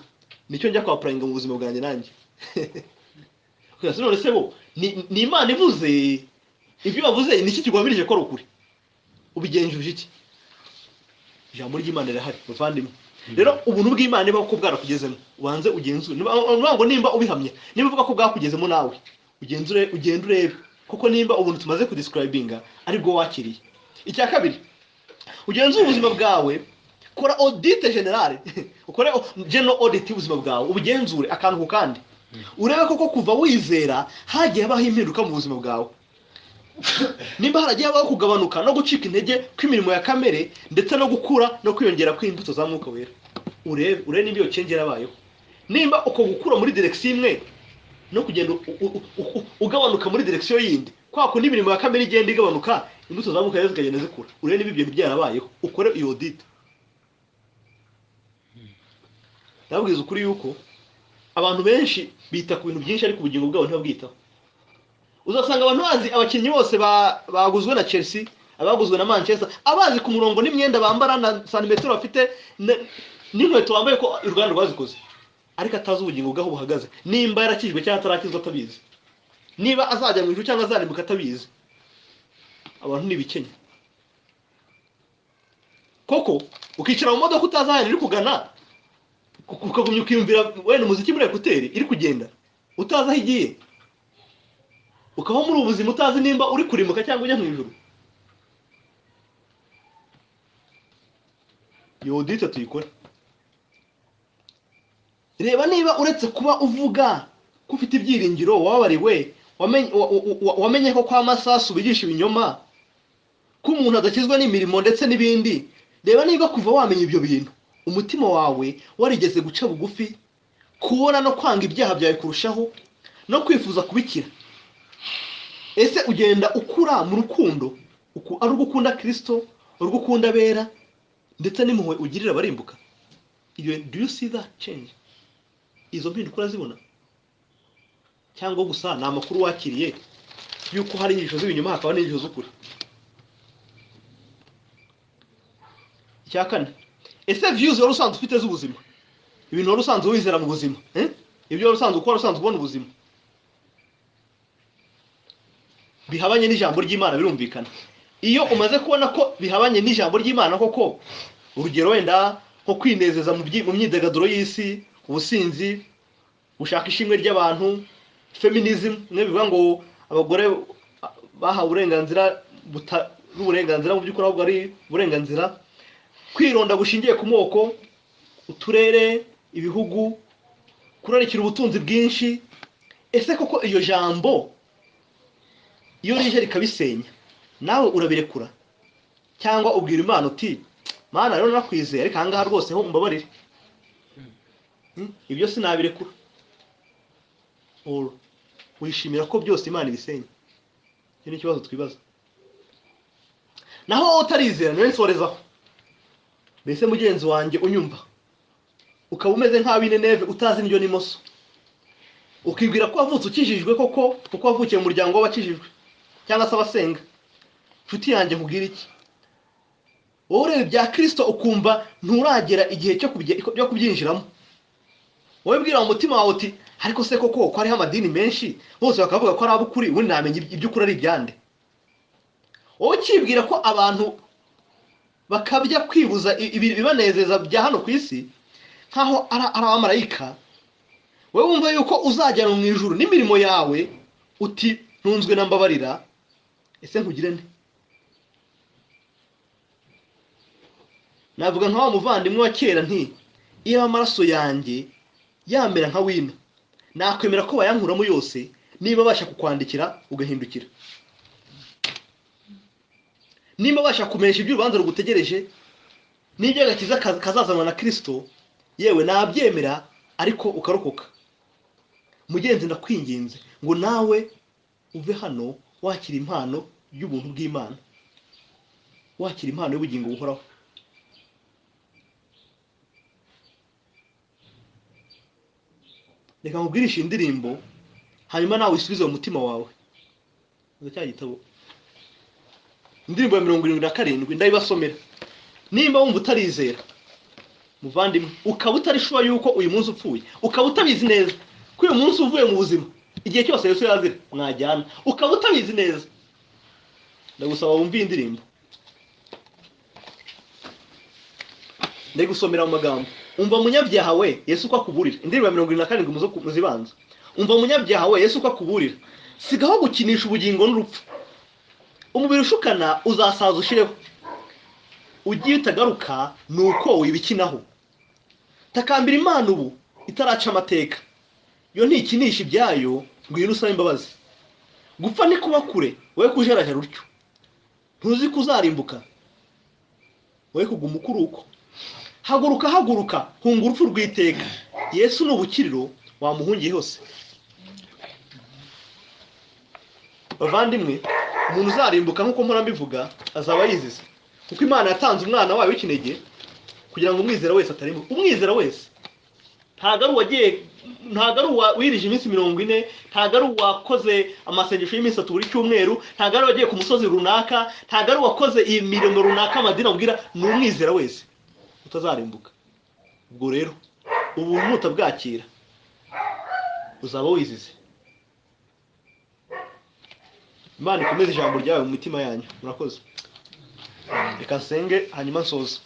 nicyo njya kwa prayinga mu buzima bwanjye nanjye kuko none se bo ni Imana ivuze ibyo bavuze niki kigwamirije ko rukuri ubigenjuje iki ijambo ry'Imana rirahari bavandimwe rero ubuntu bw'Imana niba ko bwarakugezemo ubanze ugenzure nuvuga ngo nimba ubihamye niba uvuga ko bwakugezemo nawe ugenzure ugenda urebe kuko nimba ubuntu tumaze ku describinga ari bwo wakiriye icya kabiri ugenzure ubuzima bwawe kora audit generale ukore general audit ubuzima bwawe ubugenzure akantu ku kandi urebe koko kuva wizera hagiye habaho impinduka mu buzima bwawe nimba haragiye habaho kugabanuka no gucika intege kw'imirimo ya kamere ndetse no gukura no kwiyongera kw'imbuto za Mwuka Wera urebe nimba iyo change yarabayeho nimba uko gukura muri direction imwe no kugenda ugabanuka muri direction yindi kwako n'imirimo ya kamere igenda igabanuka imbuto za Mwuka Wera zikagenda zikura urebe niba ibyo byarabayeho ukore iyo audit ndabwiza ukuri yuko abantu benshi bita ku bintu byinshi ariko ubugingo bwabo ntibabwitaho uzasanga abantu bazi abakinnyi bose baguzwe na Chelsea abaguzwe na Manchester abazi ku murongo n'imyenda bambara na santimetero bafite n'inkweto bambaye ko uruganda rwazikoze ariko atazi ubugingo bwaho buhagaze nimba yarakijwe cyangwa atarakizwa atabizi niba azajya mu ijuru cyangwa azarimbuka atabizi abantu nibikenya koko ukicara mu modoka utazahana iri kugana ukagumya ukiyumvira wenda umuziki muri ekuteri iri kugenda utazi aho igiye ukaho muri ubuzima utazi nimba uri kurimbuka cyangwa ujya mu ijuru iyo audit tuyikora reba niba uretse kuba uvuga ko ufite ibyiringiro wabariwe wamenye ko kwa masasu bigisha ibinyoma ko umuntu adakizwa n'imirimo ndetse n'ibindi reba niba kuva wamenye ibyo bintu umutima wawe warigeze guca bugufi kubona no kwanga ibyaha byawe kurushaho no kwifuza kubikira ese ugenda ukura mu rukundo ari ugukunda Kristo ari ugukunda bera ndetse n'impuhwe ugirira barimbuka do you see that change izo mpinduka urazibona cyangwa gusa ni amakuru wakiriye yuko hari inyigisho z'ibinyoma hakaba n'inyigisho z'ukuri icyakane ese views wari usanzwe ufite z'ubuzima ibintu wari usanzwe wizera mu buzima ibyo wari usanzwe ukora usanzwe ubona ubuzima bihabanye n'ijambo ry'Imana birumvikana iyo umaze kubona ko bihabanye n'ijambo ry'Imana koko urugero wenda nko kwinezeza mu myidagaduro y'isi ubusinzi gushaka ishimwe ry'abantu feminism bivuga ngo abagore bahawe uburenganzira n'uburenganzira mu by'ukuri ahubwo ari uburenganzira kwironda gushingiye ku moko uturere ibihugu kurarikira ubutunzi bwinshi ese koko iyo jambo iyo rije rikabisenya nawe urabirekura cyangwa ubwira Imana uti Mana rero nakwizeye ariko ahangaha rwose ho umbabarire ibyo sinabirekura wishimira ko byose Imana ibisenya icyo ni ikibazo twibaza naho utarizera niwe nsorezaho mbese mugenzi wanjye unyumva ukaba umeze nk'ab'Ineneve utazi indyo n'imoso ukibwira ko wavutse ukijijwe koko kuko wavukiye mu muryango w'abakijijwe cyangwa se abasenga nshuti yanjye nkubwira iki wowe ureba ibya Kristo ukumva nturagera igihe cyo kubyinjiramo wowe bwira mu mutima wawe uti ariko se koko ko hariho amadini menshi bose bakavuga ko ari abukuri ubundi namenye iby'ukuri ari ibyande wowe ukibwira ko abantu bakabya kwibuza ibibanezeza bya hano ku isi nkaho ari abamarayika wowe wumva yuko uzajya mu ijuru n'imirimo yawe uti ntunzwe na mbabarira ese nkugire nde navuga nka wa muvandimwe wa kera nti iyo amaraso yanjye yamera nka wino nakwemera ko bayankuramo yose niba abasha kukwandikira ugahindukira niba abasha kumenyesha iby'urubanza rugutegereje n'iby'agakiza kazazanwa na Kristo yewe nabyemera ariko ukarokoka mugenzi ndakwinginze ngo nawe uve hano wakira impano y'ubuntu bw'Imana wakira impano y'ubugingo buhoraho reka nkubwirishe indirimbo hanyuma nawe usubize mu mutima wawe. Cya gitabo indirimbo ya 77 ndayibasomera. Nimba wumva utarizera muvandimwe, ukaba utarishuwa yuko uyu munsi upfuye, ukaba utabizi neza ko uyu munsi uvuye mu buzima, igihe cyose Yesu yazira mwajyana, ukaba utabizi neza, ndagusaba wumve iyi ndirimbo. Ndagusomera mu magambo. Umva munyabyaha we, Yesu ko akuburira. Indirimbo ya 77 muzibanza. Umva munyabyaha we, Yesu ko akuburira. Sigaho gukinisha ubugingo n'urupfu. Umubiri ushukana uzasaza ushireho. Ugiye utagaruka nuko wibikinaho. Takambira Imana ubu itaraca amateka. Yo ntikinisha ibyayo ngwino usaba imbabazi. Gupfa ni kuba kure, wowe kujerajara utyo. Ntuzi kuzarimbuka, wowe kuguma ukuruko. Haguruka haguruka, hunga urupfu rw'iteka. Yesu n'ubukiriro wamuhungiye hose. Bavandimwe, umuntu uzarimbuka nkuko mpora mbivuga azaba yizize, kuko Imana yatanze umwana wayo w'ikinege kugira ngo umwizera wese atarimbuka. Umwizera wese, ntago ari uwirije iminsi 40, ntago ari uwakoze amasengesho y'iminsi 3 buri cyumweru, ntago ari wagiye ku musozi runaka, ntago ari uwakoze imirimo runaka amadini abwira, ni umwizera wese utazarimbuka. Ubwo rero ubu mutabwakira uzaba wizize. Imana ikomeze ijambo ryawe mu mitima yanyu. Murakoze. Reka nsenge hanyuma nsoza.